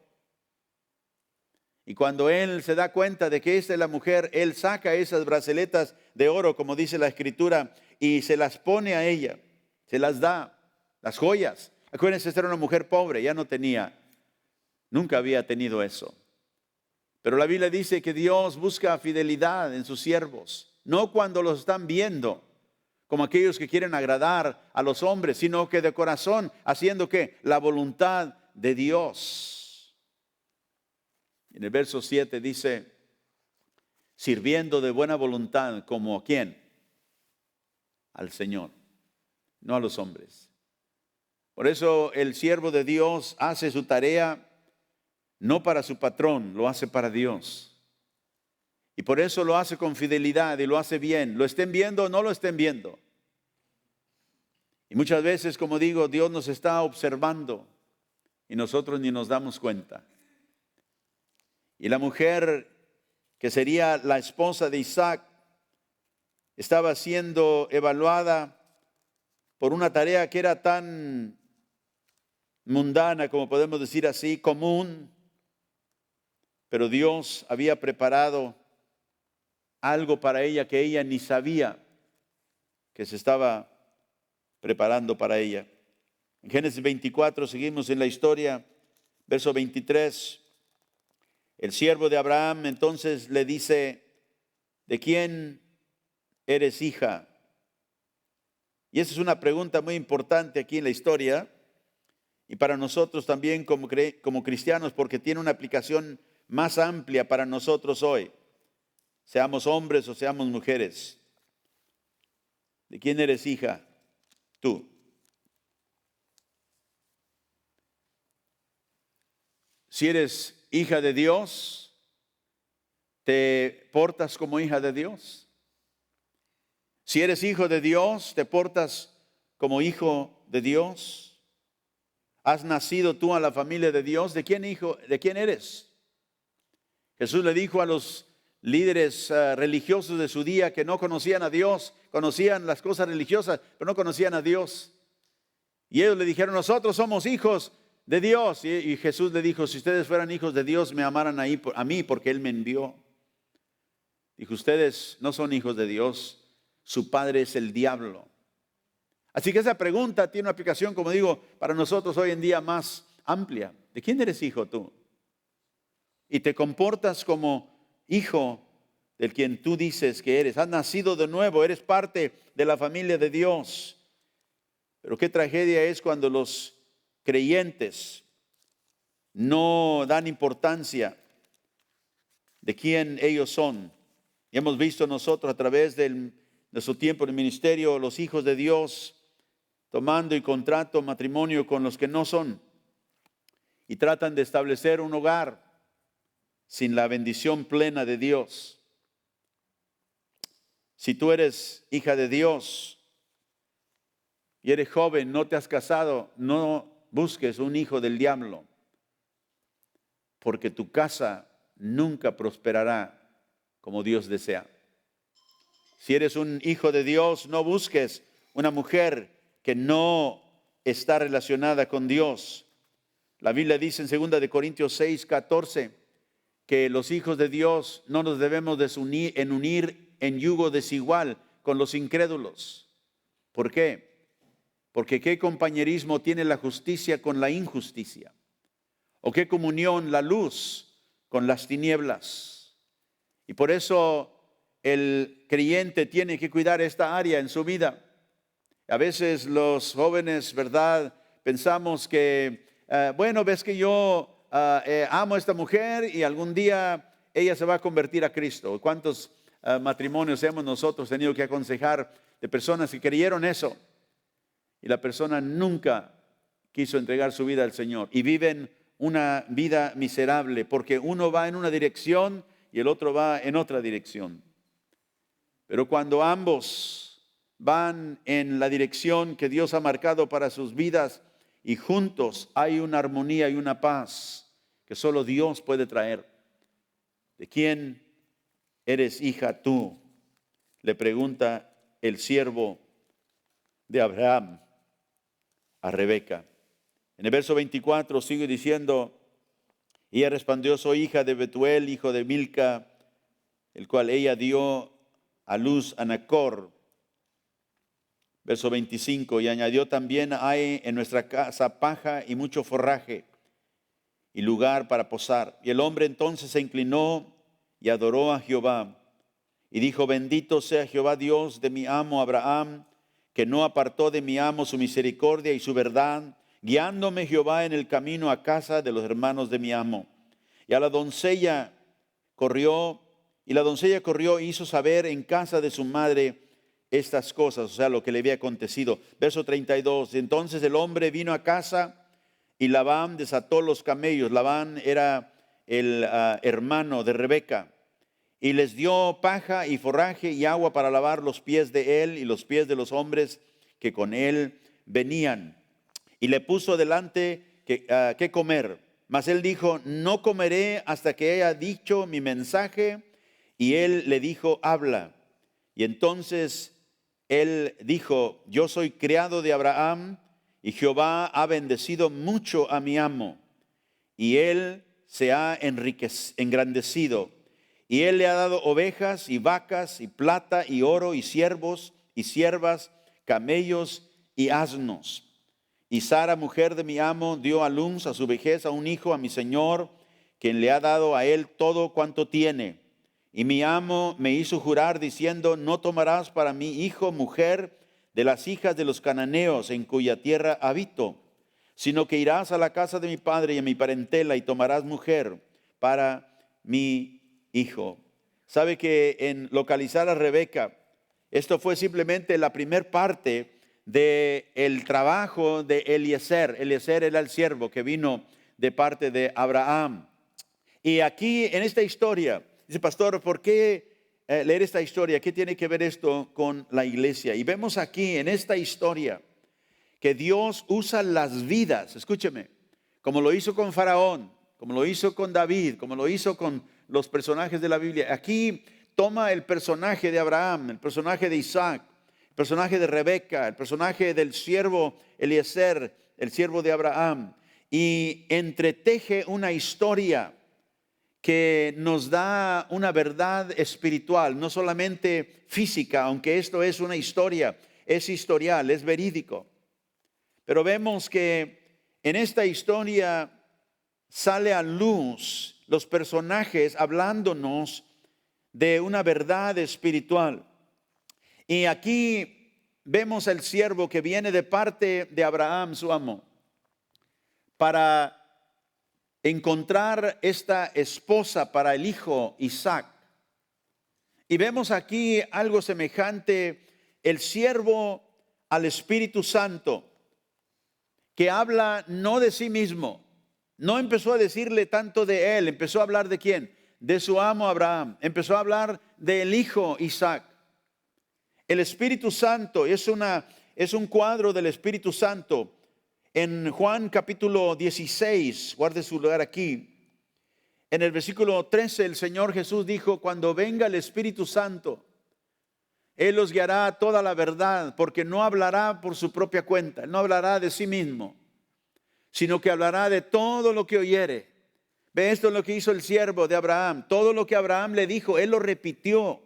Y cuando él se da cuenta de que esta es la mujer, él saca esas braceletas de oro, como dice la Escritura, y se las pone a ella, se las da, las joyas. Acuérdense, esta era una mujer pobre, ya no tenía, nunca había tenido eso. Pero la Biblia dice que Dios busca fidelidad en sus siervos, no cuando los están viendo como aquellos que quieren agradar a los hombres, sino que de corazón, haciendo que la voluntad de Dios. En el verso 7 dice: sirviendo de buena voluntad, como ¿a quién? Al Señor, no a los hombres. Por eso el siervo de Dios hace su tarea no para su patrón, lo hace para Dios. Y por eso lo hace con fidelidad y lo hace bien. Lo estén viendo o no lo estén viendo. Y muchas veces, como digo, Dios nos está observando y nosotros ni nos damos cuenta. Y la mujer que sería la esposa de Isaac estaba siendo evaluada por una tarea que era tan mundana, como podemos decir así, común. Pero Dios había preparado algo para ella que ella ni sabía que se estaba preparando para ella. En Génesis 24 seguimos en la historia, verso 23. El siervo de Abraham entonces le dice: ¿de quién eres hija? Y esa es una pregunta muy importante aquí en la historia y para nosotros también como cristianos, porque tiene una aplicación más amplia para nosotros hoy, seamos hombres o seamos mujeres. ¿De quién eres hija? Tú. Si eres hija de Dios, ¿te portas como hija de Dios? Si eres hijo de Dios, ¿te portas como hijo de Dios? ¿Has nacido tú a la familia de Dios? ¿De quién hijo? ¿De quién eres? Jesús le dijo a los líderes religiosos de su día que no conocían a Dios, conocían las cosas religiosas, pero no conocían a Dios. Y ellos le dijeron: nosotros somos hijos de Dios. Y Jesús le dijo: si ustedes fueran hijos de Dios, me amaran a mí porque Él me envió. Dijo: ustedes no son hijos de Dios, su padre es el diablo. Así que esa pregunta tiene una aplicación, como digo, para nosotros hoy en día más amplia. ¿De quién eres hijo tú? Y te comportas como hijo del quien tú dices que eres. Has nacido de nuevo, eres parte de la familia de Dios. Pero qué tragedia es cuando los creyentes no dan importancia de quién ellos son. Y hemos visto nosotros a través de su tiempo en el ministerio, los hijos de Dios tomando y contrato matrimonio con los que no son y tratan de establecer un hogar sin la bendición plena de Dios. Si tú eres hija de Dios y eres joven, no te has casado, no busques un hijo del diablo, porque tu casa nunca prosperará como Dios desea. Si eres un hijo de Dios, no busques una mujer que no está relacionada con Dios. La Biblia dice en 2 de Corintios 6:14 que los hijos de Dios no nos debemos unir en yugo desigual con los incrédulos. ¿Por qué? Porque ¿qué compañerismo tiene la justicia con la injusticia? ¿O qué comunión la luz con las tinieblas? Y por eso el creyente tiene que cuidar esta área en su vida. A veces los jóvenes, ¿verdad? Pensamos que, bueno, ves que yo amo a esta mujer y algún día ella se va a convertir a Cristo. ¿Cuántos matrimonios hemos nosotros tenido que aconsejar de personas que creyeron eso? Y la persona nunca quiso entregar su vida al Señor y viven una vida miserable porque uno va en una dirección y el otro va en otra dirección. Pero cuando ambos van en la dirección que Dios ha marcado para sus vidas y juntos hay una armonía y una paz que solo Dios puede traer. ¿De quién eres hija tú?, le pregunta el siervo de Abraham a Rebeca. En el verso 24 sigue diciendo, ella respondió, soy hija de Betuel, hijo de Milca, el cual ella dio a luz a Nacor. Verso 25, y añadió también, hay en nuestra casa paja y mucho forraje y lugar para posar. Y el hombre entonces se inclinó y adoró a Jehová. Y dijo, bendito sea Jehová Dios de mi amo Abraham, que no apartó de mi amo su misericordia y su verdad, guiándome Jehová en el camino a casa de los hermanos de mi amo. Y a la doncella corrió, e hizo saber en casa de su madre estas cosas, o sea, lo que le había acontecido. Verso 32, entonces el hombre vino a casa y Labán desató los camellos. Labán era el hermano de Rebeca. Y les dio paja y forraje y agua para lavar los pies de él y los pies de los hombres que con él venían. Y le puso delante que comer. Mas él dijo, no comeré hasta que haya dicho mi mensaje. Y él le dijo, habla. Y entonces él dijo, yo soy criado de Abraham y Jehová ha bendecido mucho a mi amo. Y él se ha engrandecido. Y él le ha dado ovejas y vacas y plata y oro y siervos y siervas, camellos y asnos. Y Sara, mujer de mi amo, dio a luz a su vejez a un hijo, a mi señor, quien le ha dado a él todo cuanto tiene. Y mi amo me hizo jurar diciendo, no tomarás para mi hijo mujer de las hijas de los cananeos en cuya tierra habito, sino que irás a la casa de mi padre y a mi parentela y tomarás mujer para mi hijo. Sabe que en localizar a Rebeca, esto fue simplemente la primer parte del trabajo de Eliezer. Eliezer era el siervo que vino de parte de Abraham. Y aquí en esta historia, dice, pastor, ¿por qué leer esta historia? ¿Qué tiene que ver esto con la iglesia? Y vemos aquí en esta historia que Dios usa las vidas, escúcheme, como lo hizo con Faraón, como lo hizo con David, como lo hizo con los personajes de la Biblia. Aquí toma el personaje de Abraham, el personaje de Isaac, el personaje de Rebeca, el personaje del siervo Eliezer, el siervo de Abraham, y entreteje una historia que nos da una verdad espiritual, no solamente física, aunque esto es una historia, es historial, es verídico. Pero vemos que en esta historia sale a luz los personajes hablándonos de una verdad espiritual. Y aquí vemos al siervo que viene de parte de Abraham, su amo, para encontrar esta esposa para el hijo Isaac. Y vemos aquí algo semejante, el siervo al Espíritu Santo, que habla no de sí mismo. No empezó a decirle tanto de él, empezó a hablar de quién, de su amo Abraham, empezó a hablar del hijo Isaac. El Espíritu Santo es un cuadro del Espíritu Santo. En Juan capítulo 16, guarde su lugar aquí, en el versículo 13 el Señor Jesús dijo, cuando venga el Espíritu Santo, Él los guiará a toda la verdad, porque no hablará por su propia cuenta, Él no hablará de sí mismo, sino que hablará de todo lo que oyere. Ve, esto es lo que hizo el siervo de Abraham. Todo lo que Abraham le dijo, él lo repitió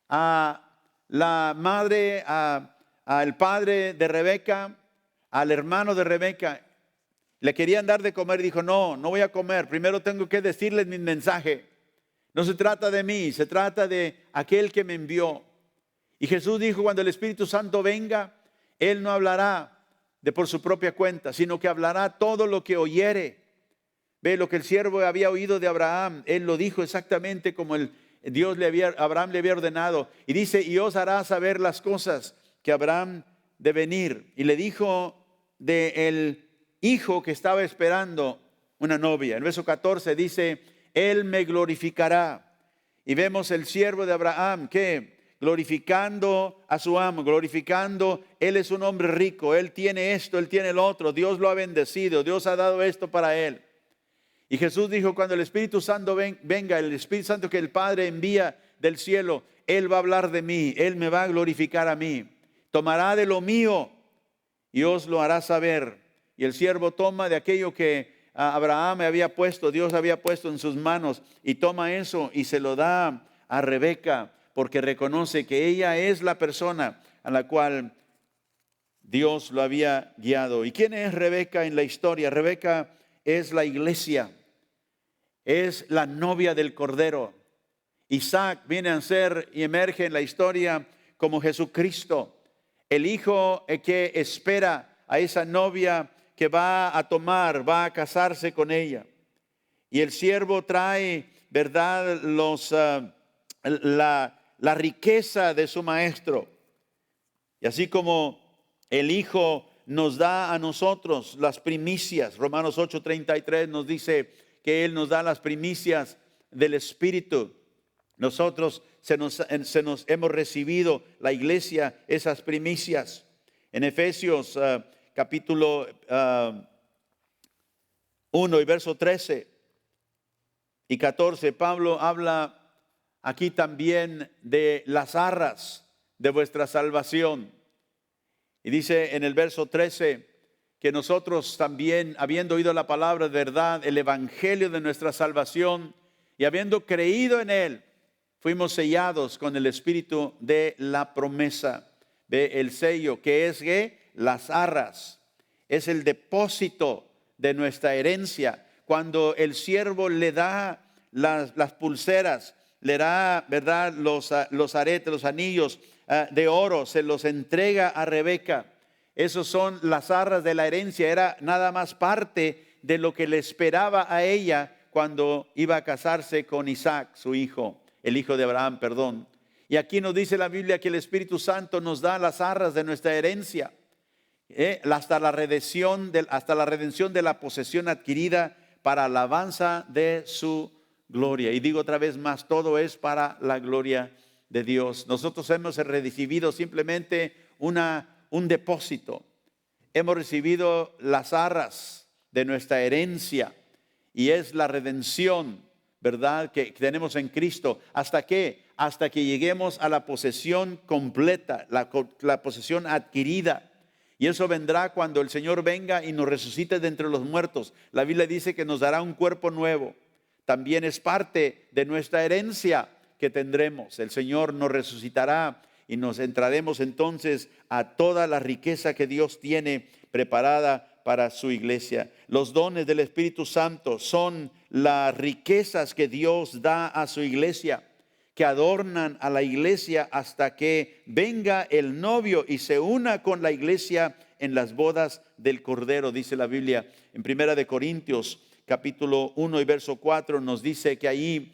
a la madre, al padre de Rebeca, al hermano de Rebeca. Le querían dar de comer y dijo, no voy a comer. Primero tengo que decirles mi mensaje. No se trata de mí, se trata de aquel que me envió. Y Jesús dijo, cuando el Espíritu Santo venga, Él no hablará de por su propia cuenta, sino que hablará todo lo que oyere. Ve, lo que el siervo había oído de Abraham, Él lo dijo exactamente como Abraham le había ordenado. Y dice, y os hará saber las cosas que habrán de venir. Y le dijo del hijo que estaba esperando una novia. En el verso 14 dice, Él me glorificará. Y vemos el siervo de Abraham que glorificando a su amo, glorificando, él es un hombre rico, él tiene esto, él tiene el otro, Dios lo ha bendecido, Dios ha dado esto para él. Y Jesús dijo, cuando el Espíritu Santo venga, el Espíritu Santo que el Padre envía del cielo, Él va a hablar de mí, Él me va a glorificar a mí. Tomará de lo mío y os lo hará saber. Y el siervo toma de aquello que Abraham había puesto, Dios había puesto en sus manos, y toma eso y se lo da a Rebeca, porque reconoce que ella es la persona a la cual Dios lo había guiado. ¿Y quién es Rebeca en la historia? Rebeca es la iglesia, es la novia del Cordero. Isaac viene a ser y emerge en la historia como Jesucristo, el hijo que espera a esa novia que va a tomar, va a casarse con ella. Y el siervo trae, ¿verdad?, la riqueza de su maestro. Y así como el Hijo nos da a nosotros las primicias, Romanos 8:33 nos dice que Él nos da las primicias del Espíritu. Nosotros hemos recibido, la iglesia, esas primicias. En Efesios capítulo 1 y verso 13 y 14, Pablo habla aquí también de las arras de vuestra salvación. Y dice en el verso 13 que nosotros también, habiendo oído la palabra de verdad, el evangelio de nuestra salvación, y habiendo creído en él, fuimos sellados con el espíritu de la promesa. Ve el sello, que es las arras, es el depósito de nuestra herencia. Cuando el siervo le da las pulseras, le da, ¿verdad?, los aretes, los anillos de oro, se los entrega a Rebeca. Esos son las arras de la herencia. Era nada más parte de lo que le esperaba a ella cuando iba a casarse con Isaac, su hijo, el hijo de Abraham, perdón. Y aquí nos dice la Biblia que el Espíritu Santo nos da las arras de nuestra herencia, hasta la redención de la posesión adquirida para alabanza de su gloria. Y digo otra vez más, todo es para la gloria de Dios. Nosotros hemos recibido simplemente un depósito. Hemos recibido las arras de nuestra herencia, y es la redención, ¿verdad?, que tenemos en Cristo. ¿Hasta qué? Hasta que lleguemos a la posesión completa, la posesión adquirida. Y eso vendrá cuando el Señor venga y nos resucite de entre los muertos. La Biblia dice que nos dará un cuerpo nuevo. También es parte de nuestra herencia que tendremos. El Señor nos resucitará y nos entraremos entonces a toda la riqueza que Dios tiene preparada para su iglesia. Los dones del Espíritu Santo son las riquezas que Dios da a su iglesia, que adornan a la iglesia hasta que venga el novio y se una con la iglesia en las bodas del Cordero. Dice la Biblia en 1 Corintios capítulo 1 y verso 4, nos dice que ahí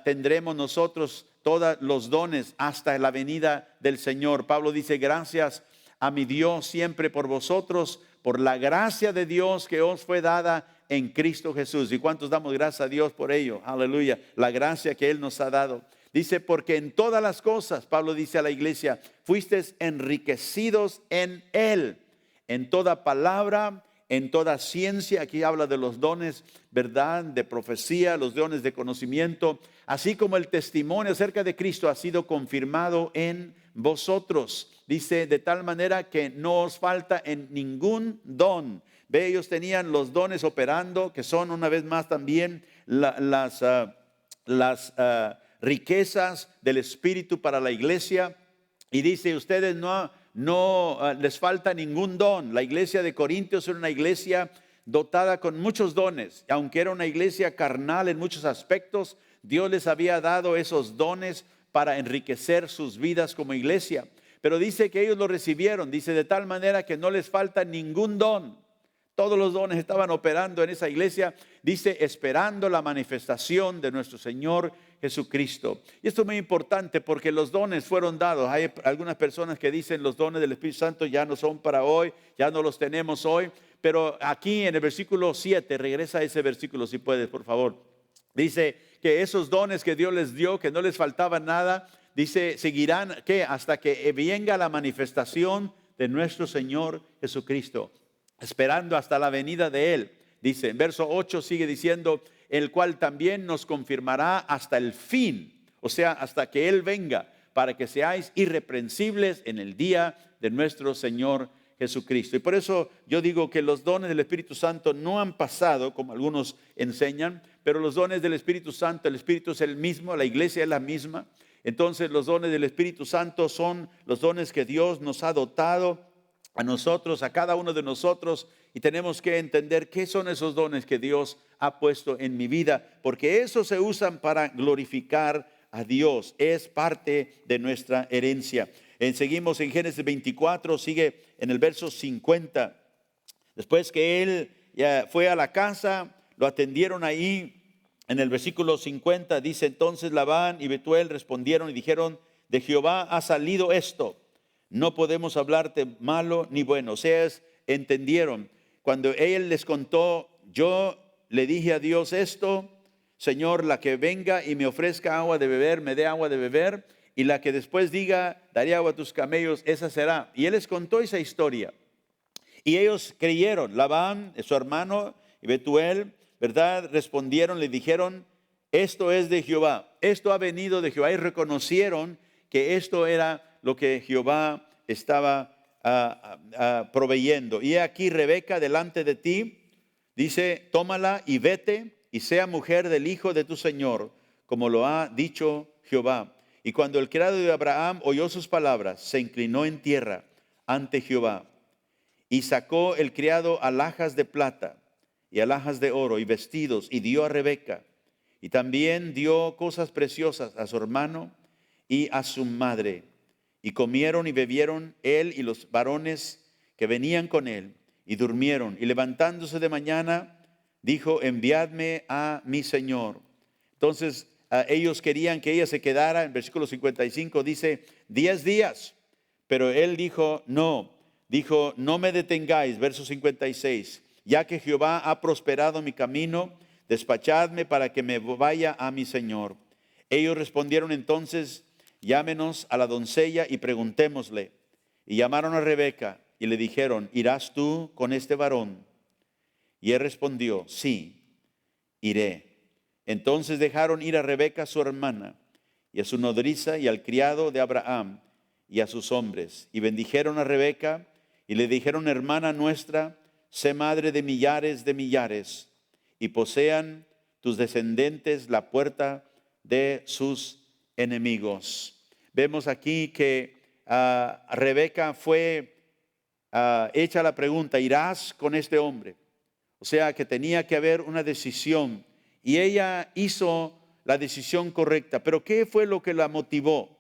tendremos nosotros todos los dones hasta la venida del Señor. Pablo dice, gracias a mi Dios siempre por vosotros, por la gracia de Dios que os fue dada en Cristo Jesús. ¿Y cuántos damos gracias a Dios por ello? Aleluya, la gracia que Él nos ha dado. Dice, porque en todas las cosas, Pablo dice a la iglesia, fuisteis enriquecidos en Él, en toda palabra, en toda ciencia. Aquí habla de los dones, ¿verdad?, de profecía, los dones de conocimiento, así como el testimonio acerca de Cristo ha sido confirmado en vosotros. Dice, de tal manera que no os falta en ningún don, Ve, ellos tenían los dones operando, que son una vez más también las riquezas del Espíritu para la iglesia. Y dice, ustedes no les falta ningún don. La iglesia de Corintios era una iglesia dotada con muchos dones. Aunque era una iglesia carnal en muchos aspectos, Dios les había dado esos dones para enriquecer sus vidas como iglesia. Pero dice que ellos lo recibieron, dice, de tal manera que no les falta ningún don. Todos los dones estaban operando en esa iglesia, dice, esperando la manifestación de nuestro Señor Jesucristo. Y esto es muy importante porque los dones fueron dados. Hay algunas personas que dicen los dones del Espíritu Santo ya no son para hoy, ya no los tenemos hoy. Pero aquí en el versículo 7, regresa a ese versículo si puedes, por favor. Dice que esos dones que Dios les dio, que no les faltaba nada, dice, seguirán, ¿qué? Hasta que venga la manifestación de nuestro Señor Jesucristo. Esperando hasta la venida de Él. Dice, en verso 8 sigue diciendo, el cual también nos confirmará hasta el fin, o sea, hasta que Él venga, para que seáis irreprensibles en el día de nuestro Señor Jesucristo. Y por eso yo digo que los dones del Espíritu Santo no han pasado, como algunos enseñan, pero los dones del Espíritu Santo, el Espíritu es el mismo, la iglesia es la misma. Entonces los dones del Espíritu Santo son los dones que Dios nos ha dotado a nosotros, a cada uno de nosotros, y tenemos que entender qué son esos dones que Dios ha puesto en mi vida, porque esos se usan para glorificar a Dios, es parte de nuestra herencia. Seguimos en Génesis 24, sigue en el verso 50. Después que él ya fue a la casa, lo atendieron ahí. En el versículo 50 dice, entonces Labán y Betuel respondieron y dijeron, de Jehová ha salido esto. No podemos hablarte malo ni bueno. O sea, entendieron. Cuando él les contó, yo le dije a Dios esto, Señor, la que venga y me ofrezca agua de beber, me dé agua de beber, y la que después diga, daré agua a tus camellos, esa será. Y él les contó esa historia. Y ellos creyeron, Labán, su hermano, y Betuel, ¿verdad? Respondieron, le dijeron, esto es de Jehová, esto ha venido de Jehová. Y reconocieron que esto era lo que Jehová estaba proveyendo. Y aquí Rebeca delante de ti, dice, tómala y vete y sea mujer del hijo de tu Señor, como lo ha dicho Jehová. Y cuando el criado de Abraham oyó sus palabras, se inclinó en tierra ante Jehová. Y sacó el criado alhajas de plata y alhajas de oro y vestidos y dio a Rebeca. Y también dio cosas preciosas a su hermano y a su madre. Y comieron y bebieron él y los varones que venían con él, y durmieron. Y levantándose de mañana, dijo, enviadme a mi señor. Entonces ellos querían que ella se quedara. En versículo 55 dice, 10 días. Pero él dijo, no. Dijo, no me detengáis. Verso 56, ya que Jehová ha prosperado mi camino, despachadme para que me vaya a mi señor. Ellos respondieron entonces, llámenos a la doncella y preguntémosle. Y llamaron a Rebeca y le dijeron, ¿irás tú con este varón? Y él respondió, sí, iré. Entonces dejaron ir a Rebeca su hermana y a su nodriza y al criado de Abraham y a sus hombres. Y bendijeron a Rebeca y le dijeron, hermana nuestra, sé madre de millares, y posean tus descendientes la puerta de sus enemigos. Vemos aquí que Rebeca fue hecha la pregunta, ¿irás con este hombre? O sea que tenía que haber una decisión y ella hizo la decisión correcta. Pero ¿qué fue lo que la motivó?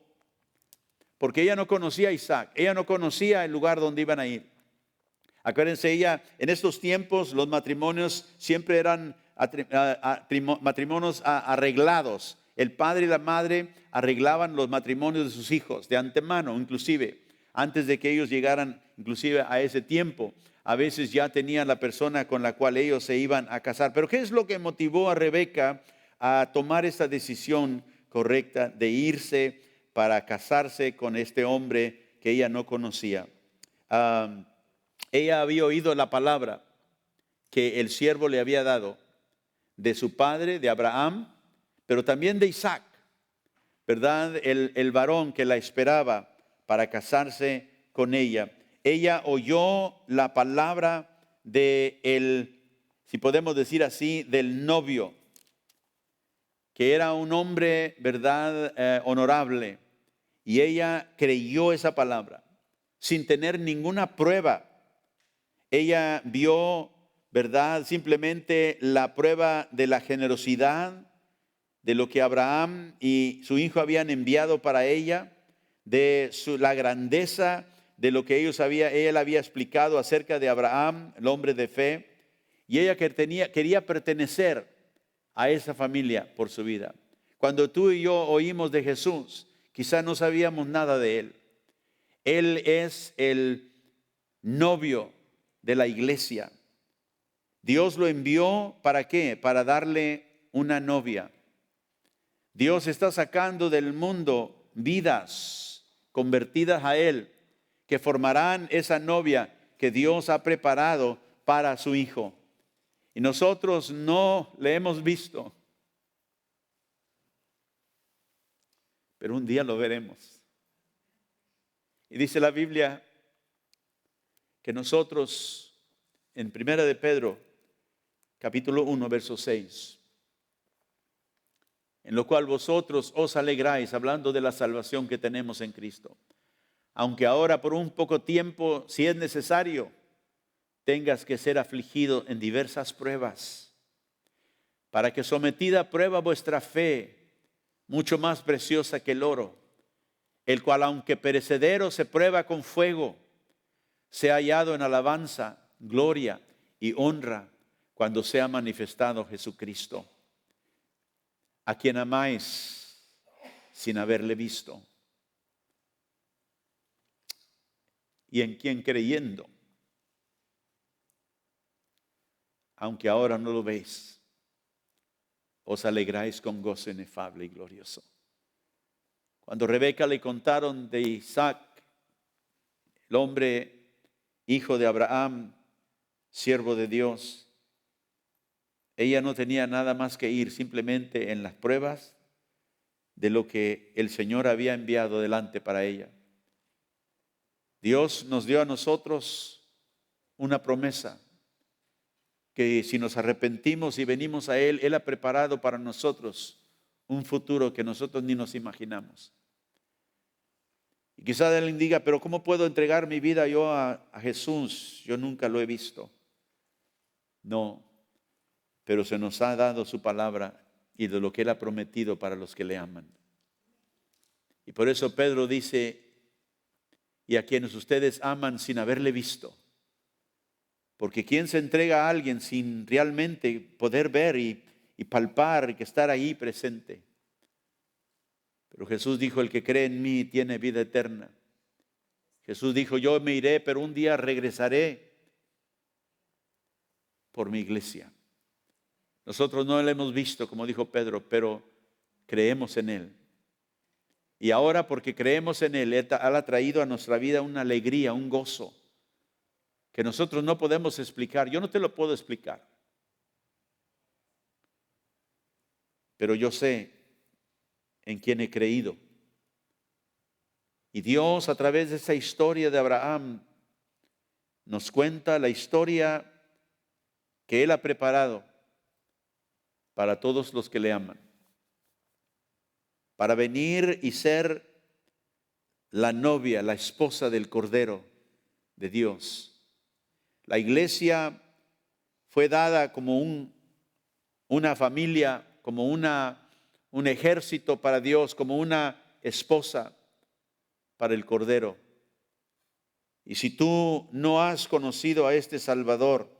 Porque ella no conocía a Isaac, ella no conocía el lugar donde iban a ir. Acuérdense, ella en estos tiempos los matrimonios siempre eran matrimonios arreglados. El padre y la madre arreglaban los matrimonios de sus hijos de antemano, inclusive antes de que ellos llegaran inclusive a ese tiempo. A veces ya tenían la persona con la cual ellos se iban a casar. Pero ¿qué es lo que motivó a Rebeca a tomar esa decisión correcta de irse para casarse con este hombre que ella no conocía? Ella había oído la palabra que el siervo le había dado de su padre, de Abraham, pero también de Isaac, ¿verdad? El varón que la esperaba para casarse con ella. Ella oyó la palabra si podemos decir así, del novio, que era un hombre, ¿verdad?, honorable. Y ella creyó esa palabra sin tener ninguna prueba. Ella vio, ¿verdad?, simplemente la prueba de la generosidad, de lo que Abraham y su hijo habían enviado para ella, de la grandeza de lo que ella había explicado acerca de Abraham, el hombre de fe, y ella quería pertenecer a esa familia por su vida. Cuando tú y yo oímos de Jesús, quizás no sabíamos nada de Él. Él es el novio de la iglesia. Dios lo envió, ¿para qué? Para darle una novia. Dios está sacando del mundo vidas convertidas a Él, que formarán esa novia que Dios ha preparado para su Hijo. Y nosotros no le hemos visto, pero un día lo veremos. Y dice la Biblia que nosotros, en Primera de Pedro, capítulo 1, verso 6, en lo cual vosotros os alegráis, hablando de la salvación que tenemos en Cristo, aunque ahora por un poco tiempo, si es necesario, tengas que ser afligido en diversas pruebas, para que sometida a prueba vuestra fe, mucho más preciosa que el oro, el cual aunque perecedero se prueba con fuego, sea hallado en alabanza, gloria y honra cuando sea manifestado Jesucristo, a quien amáis sin haberle visto, y en quien creyendo, aunque ahora no lo veis, os alegráis con gozo inefable y glorioso. Cuando Rebeca le contaron de Isaac, el hombre hijo de Abraham, siervo de Dios, ella no tenía nada más que ir simplemente en las pruebas de lo que el Señor había enviado delante para ella. Dios nos dio a nosotros una promesa, que si nos arrepentimos y venimos a Él, Él ha preparado para nosotros un futuro que nosotros ni nos imaginamos. Y quizás alguien diga, pero ¿cómo puedo entregar mi vida yo a Jesús? Yo nunca lo he visto. No, pero se nos ha dado su palabra y de lo que Él ha prometido para los que le aman. Y por eso Pedro dice, y a quienes ustedes aman sin haberle visto. Porque ¿quién se entrega a alguien sin realmente poder ver y palpar y que estar ahí presente? Pero Jesús dijo, el que cree en mí tiene vida eterna. Jesús dijo, yo me iré, pero un día regresaré por mi iglesia. Nosotros no le hemos visto, como dijo Pedro, pero creemos en Él. Y ahora, porque creemos en Él, Él ha traído a nuestra vida una alegría, un gozo, que nosotros no podemos explicar. Yo no te lo puedo explicar. Pero yo sé en quién he creído. Y Dios, a través de esa historia de Abraham, nos cuenta la historia que Él ha preparado para todos los que le aman, para venir y ser la novia, la esposa del Cordero de Dios. La iglesia fue dada como una familia, como un ejército para Dios, como una esposa para el Cordero. Y si tú no has conocido a este Salvador,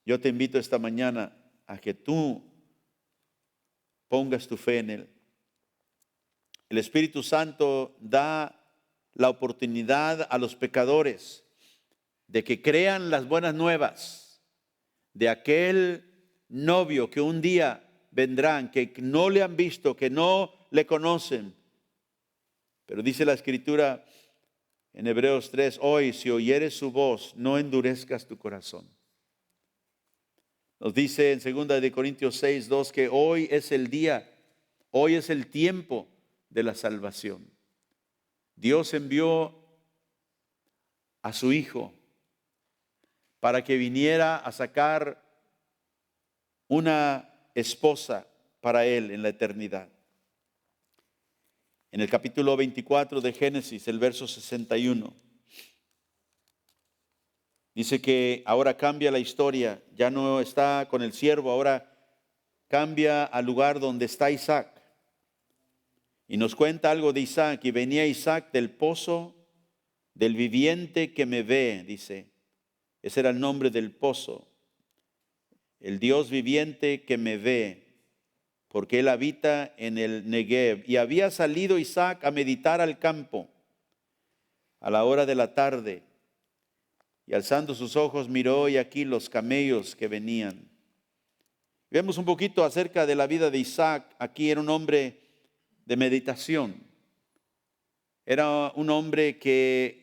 yo te invito esta mañana a que tú pongas tu fe en Él. El Espíritu Santo da la oportunidad a los pecadores de que crean las buenas nuevas de aquel novio que un día vendrán, que no le han visto, que no le conocen. Pero dice la Escritura en Hebreos 3, hoy si oyeres su voz, no endurezcas tu corazón. Nos dice en 2 Corintios 6, 2 que hoy es el día, hoy es el tiempo de la salvación. Dios envió a su Hijo para que viniera a sacar una esposa para él en la eternidad. En el capítulo 24 de Génesis, el verso 61, dice que ahora cambia la historia, ya no está con el siervo, ahora cambia al lugar donde está Isaac. Y nos cuenta algo de Isaac: y venía Isaac del pozo del viviente que me ve, dice. Ese era el nombre del pozo. El Dios viviente que me ve, porque él habita en el Negev. Y había salido Isaac a meditar al campo a la hora de la tarde. Y alzando sus ojos miró, y aquí los camellos que venían. Vemos un poquito acerca de la vida de Isaac. Aquí era un hombre de meditación. Era un hombre que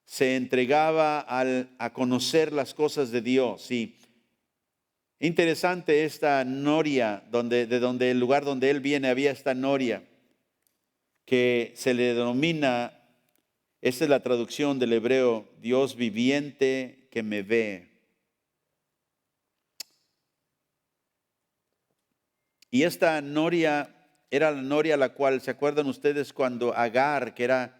se entregaba a conocer las cosas de Dios. Y interesante esta noria, el lugar donde él viene, había esta noria que se le denomina, esta es la traducción del hebreo, Dios viviente que me ve. Y esta noria era la noria a la cual, ¿se acuerdan ustedes cuando Agar, que era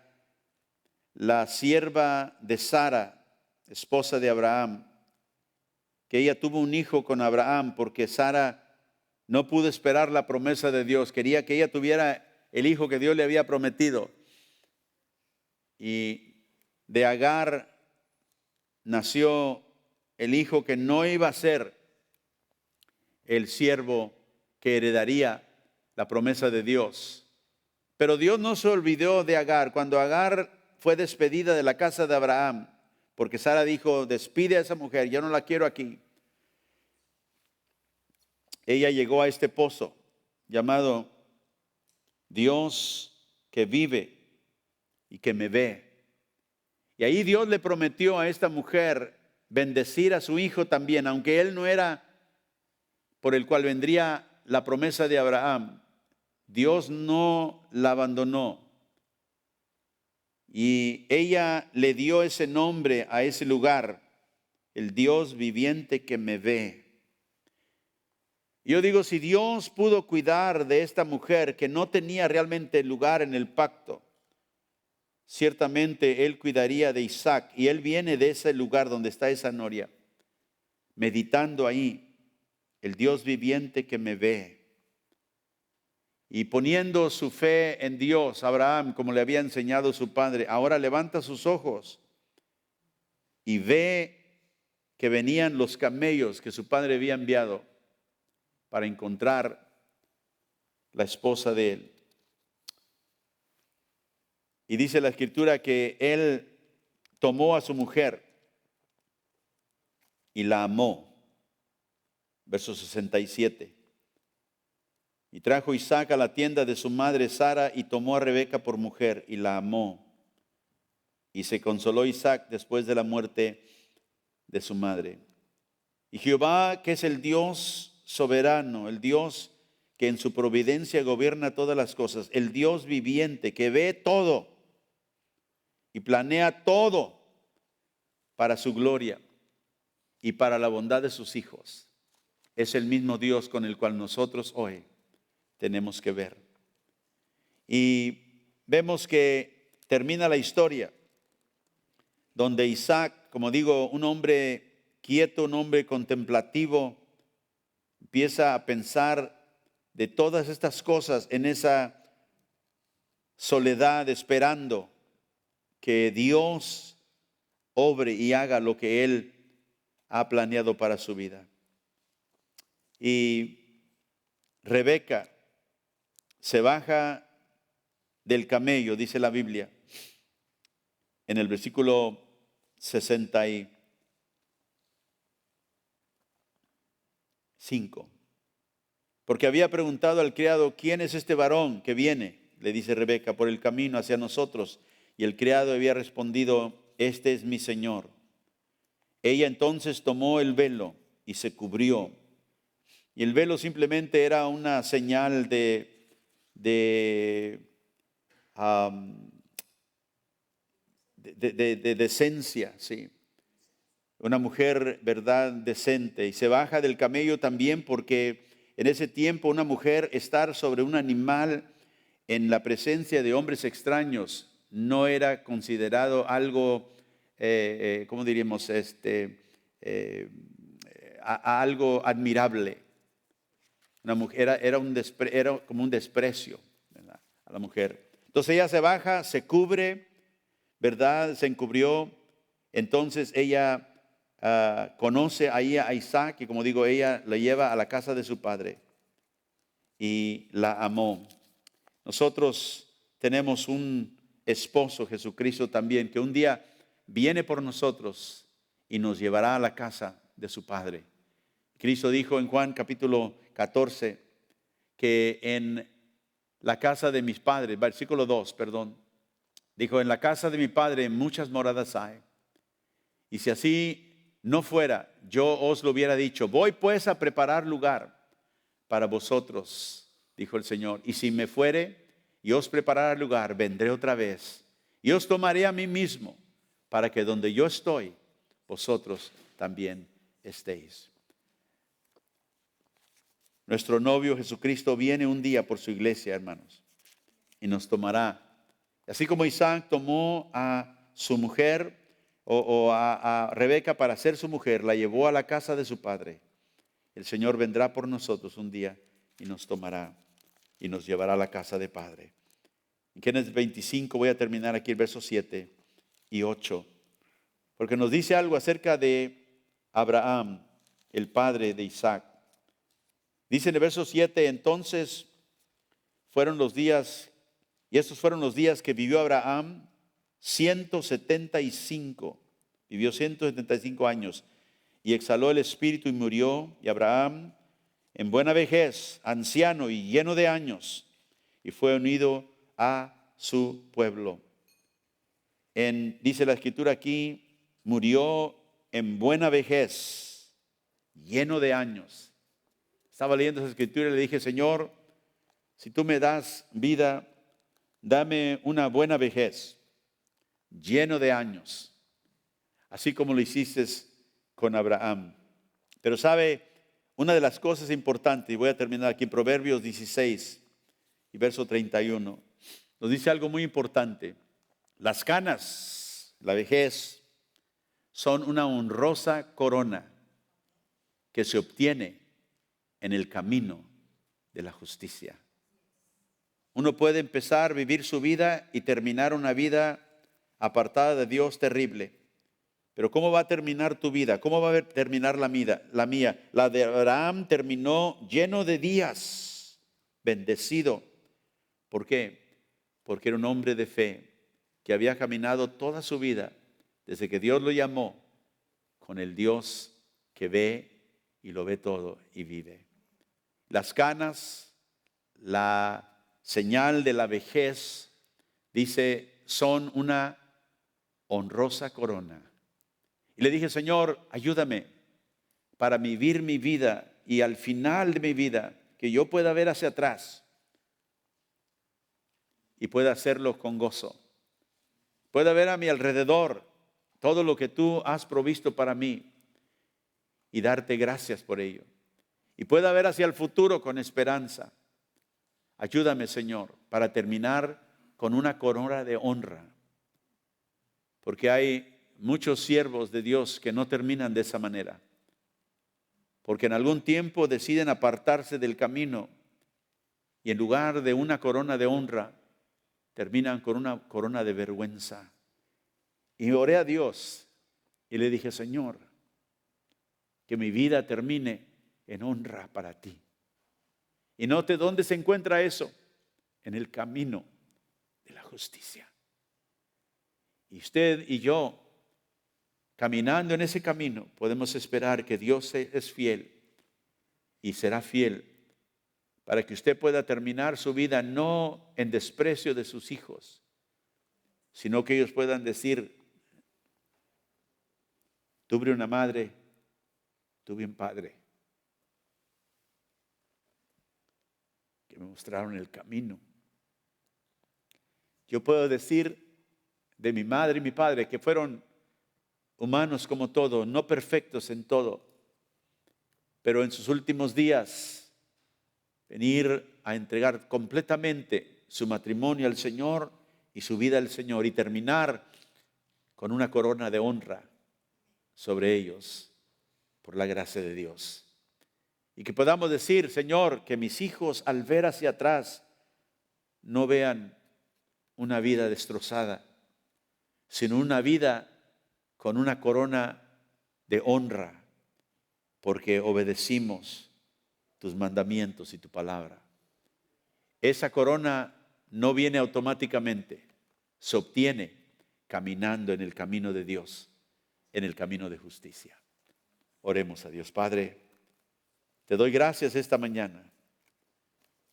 la sierva de Sara, esposa de Abraham, que ella tuvo un hijo con Abraham porque Sara no pudo esperar la promesa de Dios, quería que ella tuviera el hijo que Dios le había prometido? Y de Agar nació el hijo que no iba a ser el siervo que heredaría la promesa de Dios. Pero Dios no se olvidó de Agar. Cuando Agar fue despedida de la casa de Abraham, porque Sara dijo: despide a esa mujer, yo no la quiero aquí. Ella llegó a este pozo llamado Dios que vive y que me ve. Y ahí Dios le prometió a esta mujer bendecir a su hijo también, aunque él no era por el cual vendría la promesa de Abraham. Dios no la abandonó. Y ella le dio ese nombre a ese lugar, el Dios viviente que me ve. Yo digo, si Dios pudo cuidar de esta mujer que no tenía realmente lugar en el pacto, ciertamente Él cuidaría de Isaac. Y él viene de ese lugar donde está esa noria, meditando ahí, el Dios viviente que me ve. Y poniendo su fe en Dios, Abraham, como le había enseñado su padre, ahora levanta sus ojos y ve que venían los camellos que su padre había enviado para encontrar la esposa de él. Y dice la escritura que él tomó a su mujer y la amó. Verso 67. Y trajo Isaac a la tienda de su madre Sara y tomó a Rebeca por mujer y la amó. Y se consoló Isaac después de la muerte de su madre. Y Jehová, que es el Dios soberano, el Dios que en su providencia gobierna todas las cosas, el Dios viviente que ve todo y planea todo para su gloria y para la bondad de sus hijos, es el mismo Dios con el cual nosotros hoy tenemos que ver. Y vemos que termina la historia donde Isaac, como digo, un hombre quieto, un hombre contemplativo, empieza a pensar de todas estas cosas en esa soledad, esperando que Dios obre y haga lo que Él ha planeado para su vida. Y Rebeca se baja del camello, dice la Biblia, en el versículo 65. Porque había preguntado al criado: ¿quién es este varón que viene? Le dice Rebeca, por el camino hacia nosotros. Y el criado había respondido: este es mi señor. Ella entonces tomó el velo y se cubrió. Y el velo simplemente era una señal de decencia, ¿sí? una mujer, ¿verdad?, decente. Y se baja del camello también porque en ese tiempo una mujer estar sobre un animal en la presencia de hombres extraños no era considerado algo, ¿cómo diríamos? Algo admirable. Una mujer, era como un desprecio, ¿verdad?, a la mujer. Entonces ella se baja, se cubre, ¿verdad? Se encubrió. Entonces ella conoce ahí a Isaac y, como digo, ella la lleva a la casa de su padre y la amó. Nosotros tenemos un esposo, Jesucristo también, que un día viene por nosotros y nos llevará a la casa de su padre. Cristo dijo en Juan capítulo 14 que en la casa de mis padres, versículo 2, perdón, dijo: en la casa de mi padre muchas moradas hay. Y si así no fuera, yo os lo hubiera dicho. Voy pues a preparar lugar para vosotros, dijo el Señor. Y si me fuere y os preparara lugar, vendré otra vez y os tomaré a mí mismo, para que donde yo estoy, vosotros también estéis. Nuestro novio Jesucristo viene un día por su iglesia, hermanos, y nos tomará. Así como Isaac tomó a su mujer o a Rebeca para ser su mujer, la llevó a la casa de su padre. El Señor vendrá por nosotros un día y nos tomará y nos llevará a la casa de padre. En Génesis 25 voy a terminar aquí el verso 7 y 8, porque nos dice algo acerca de Abraham, el padre de Isaac. Dice en el verso 7: entonces fueron los días, y estos fueron los días que vivió Abraham, 175. Vivió 175 años y exhaló el espíritu y murió. Y Abraham, en buena vejez, anciano y lleno de años, y fue unido a su pueblo. Dice la escritura aquí, murió en buena vejez, lleno de años. Estaba leyendo esa escritura y le dije: Señor, si tú me das vida, dame una buena vejez, lleno de años, así como lo hiciste con Abraham. Pero sabe, una de las cosas importantes, y voy a terminar aquí en Proverbios 16 y verso 31, nos dice algo muy importante. Las canas, la vejez, son una honrosa corona que se obtiene en el camino de la justicia. Uno puede empezar a vivir su vida y terminar una vida apartada de Dios terrible. Pero ¿cómo va a terminar tu vida? ¿Cómo va a terminar la mía? La de Abraham terminó lleno de días, bendecido. ¿Por qué? Porque era un hombre de fe que había caminado toda su vida desde que Dios lo llamó con el Dios que ve y lo ve todo y vive. Las canas, la señal de la vejez, dice, son una honrosa corona. Y le dije: Señor, ayúdame para vivir mi vida y al final de mi vida que yo pueda ver hacia atrás y pueda hacerlo con gozo. Pueda ver a mi alrededor todo lo que tú has provisto para mí y darte gracias por ello. Y pueda ver hacia el futuro con esperanza. Ayúdame, Señor, para terminar con una corona de honra. Porque hay muchos siervos de Dios que no terminan de esa manera. Porque en algún tiempo deciden apartarse del camino y en lugar de una corona de honra, terminan con una corona de vergüenza. Y oré a Dios y le dije: Señor, que mi vida termine en honra para ti. Y note dónde se encuentra eso: en el camino de la justicia. Y usted y yo, caminando en ese camino, podemos esperar que Dios es fiel y será fiel para que usted pueda terminar su vida no en desprecio de sus hijos, sino que ellos puedan decir: tuve una madre, tuve un padre que me mostraron el camino. Yo puedo decir de mi madre y mi padre que fueron humanos como todo, no perfectos en todo, pero en sus últimos días venir a entregar completamente su matrimonio al Señor y su vida al Señor y terminar con una corona de honra sobre ellos por la gracia de Dios. Y que podamos decir, Señor, que mis hijos al ver hacia atrás no vean una vida destrozada, sino una vida con una corona de honra, porque obedecimos tus mandamientos y tu palabra. Esa corona no viene automáticamente, se obtiene caminando en el camino de Dios, en el camino de justicia. Oremos a Dios. Padre, te doy gracias esta mañana,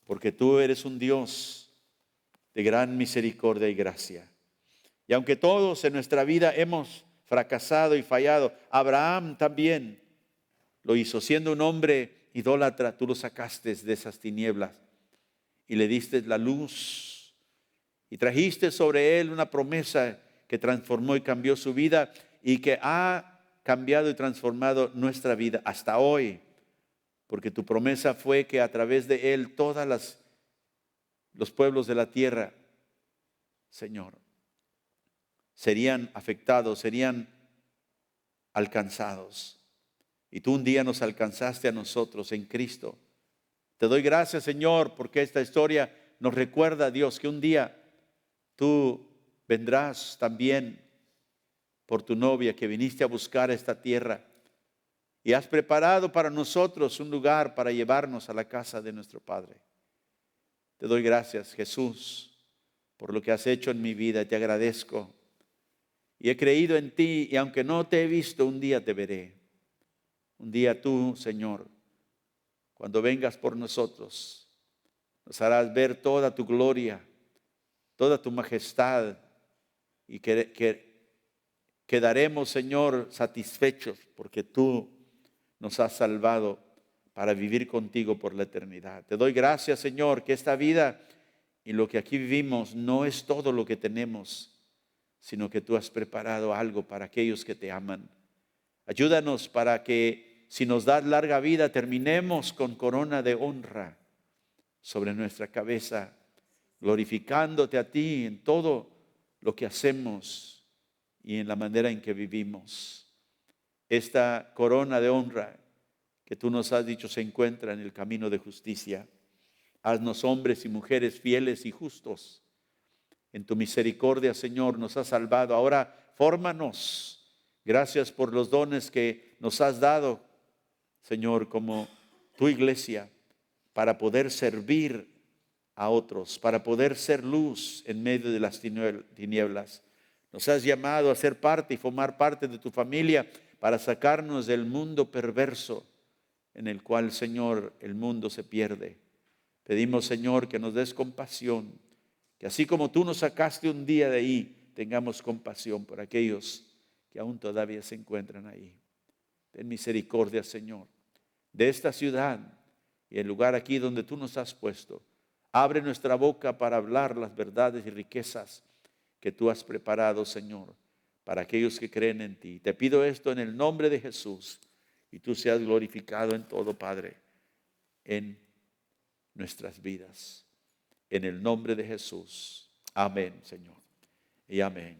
porque tú eres un Dios de gran misericordia y gracia. Y aunque todos en nuestra vida hemos fracasado y fallado, Abraham también lo hizo. Siendo un hombre idólatra, tú lo sacaste de esas tinieblas y le diste la luz. Y trajiste sobre él una promesa que transformó y cambió su vida y que ha cambiado y transformado nuestra vida hasta hoy. Porque tu promesa fue que a través de él todos los pueblos de la tierra, Señor, serían afectados, serían alcanzados. Y tú un día nos alcanzaste a nosotros en Cristo. Te doy gracias, Señor, porque esta historia nos recuerda, Dios, que un día tú vendrás también por tu novia que viniste a buscar esta tierra y has preparado para nosotros un lugar para llevarnos a la casa de nuestro Padre. Te doy gracias, Jesús, por lo que has hecho en mi vida. Te agradezco. Y he creído en ti y aunque no te he visto, un día te veré. Un día tú, Señor, cuando vengas por nosotros, nos harás ver toda tu gloria, toda tu majestad y quedaremos, Señor, satisfechos porque tú nos has salvado para vivir contigo por la eternidad. Te doy gracias, Señor, que esta vida y lo que aquí vivimos no es todo lo que tenemos, sino que tú has preparado algo para aquellos que te aman. Ayúdanos para que si nos das larga vida, terminemos con corona de honra sobre nuestra cabeza, glorificándote a ti en todo lo que hacemos y en la manera en que vivimos. Esta corona de honra que tú nos has dicho se encuentra en el camino de justicia. Haznos hombres y mujeres fieles y justos. En tu misericordia, Señor, nos has salvado. Ahora, fórmanos. Gracias por los dones que nos has dado, Señor, como tu iglesia, para poder servir a otros, para poder ser luz en medio de las tinieblas. Nos has llamado a ser parte y formar parte de tu familia para sacarnos del mundo perverso en el cual, Señor, el mundo se pierde. Pedimos, Señor, que nos des compasión, que así como tú nos sacaste un día de ahí, tengamos compasión por aquellos que aún todavía se encuentran ahí. Ten misericordia, Señor, de esta ciudad y el lugar aquí donde tú nos has puesto. Abre nuestra boca para hablar las verdades y riquezas que tú has preparado, Señor, para aquellos que creen en ti. Te pido esto en el nombre de Jesús y tú seas glorificado en todo, Padre, en nuestras vidas. En el nombre de Jesús. Amén, Señor. Y amén.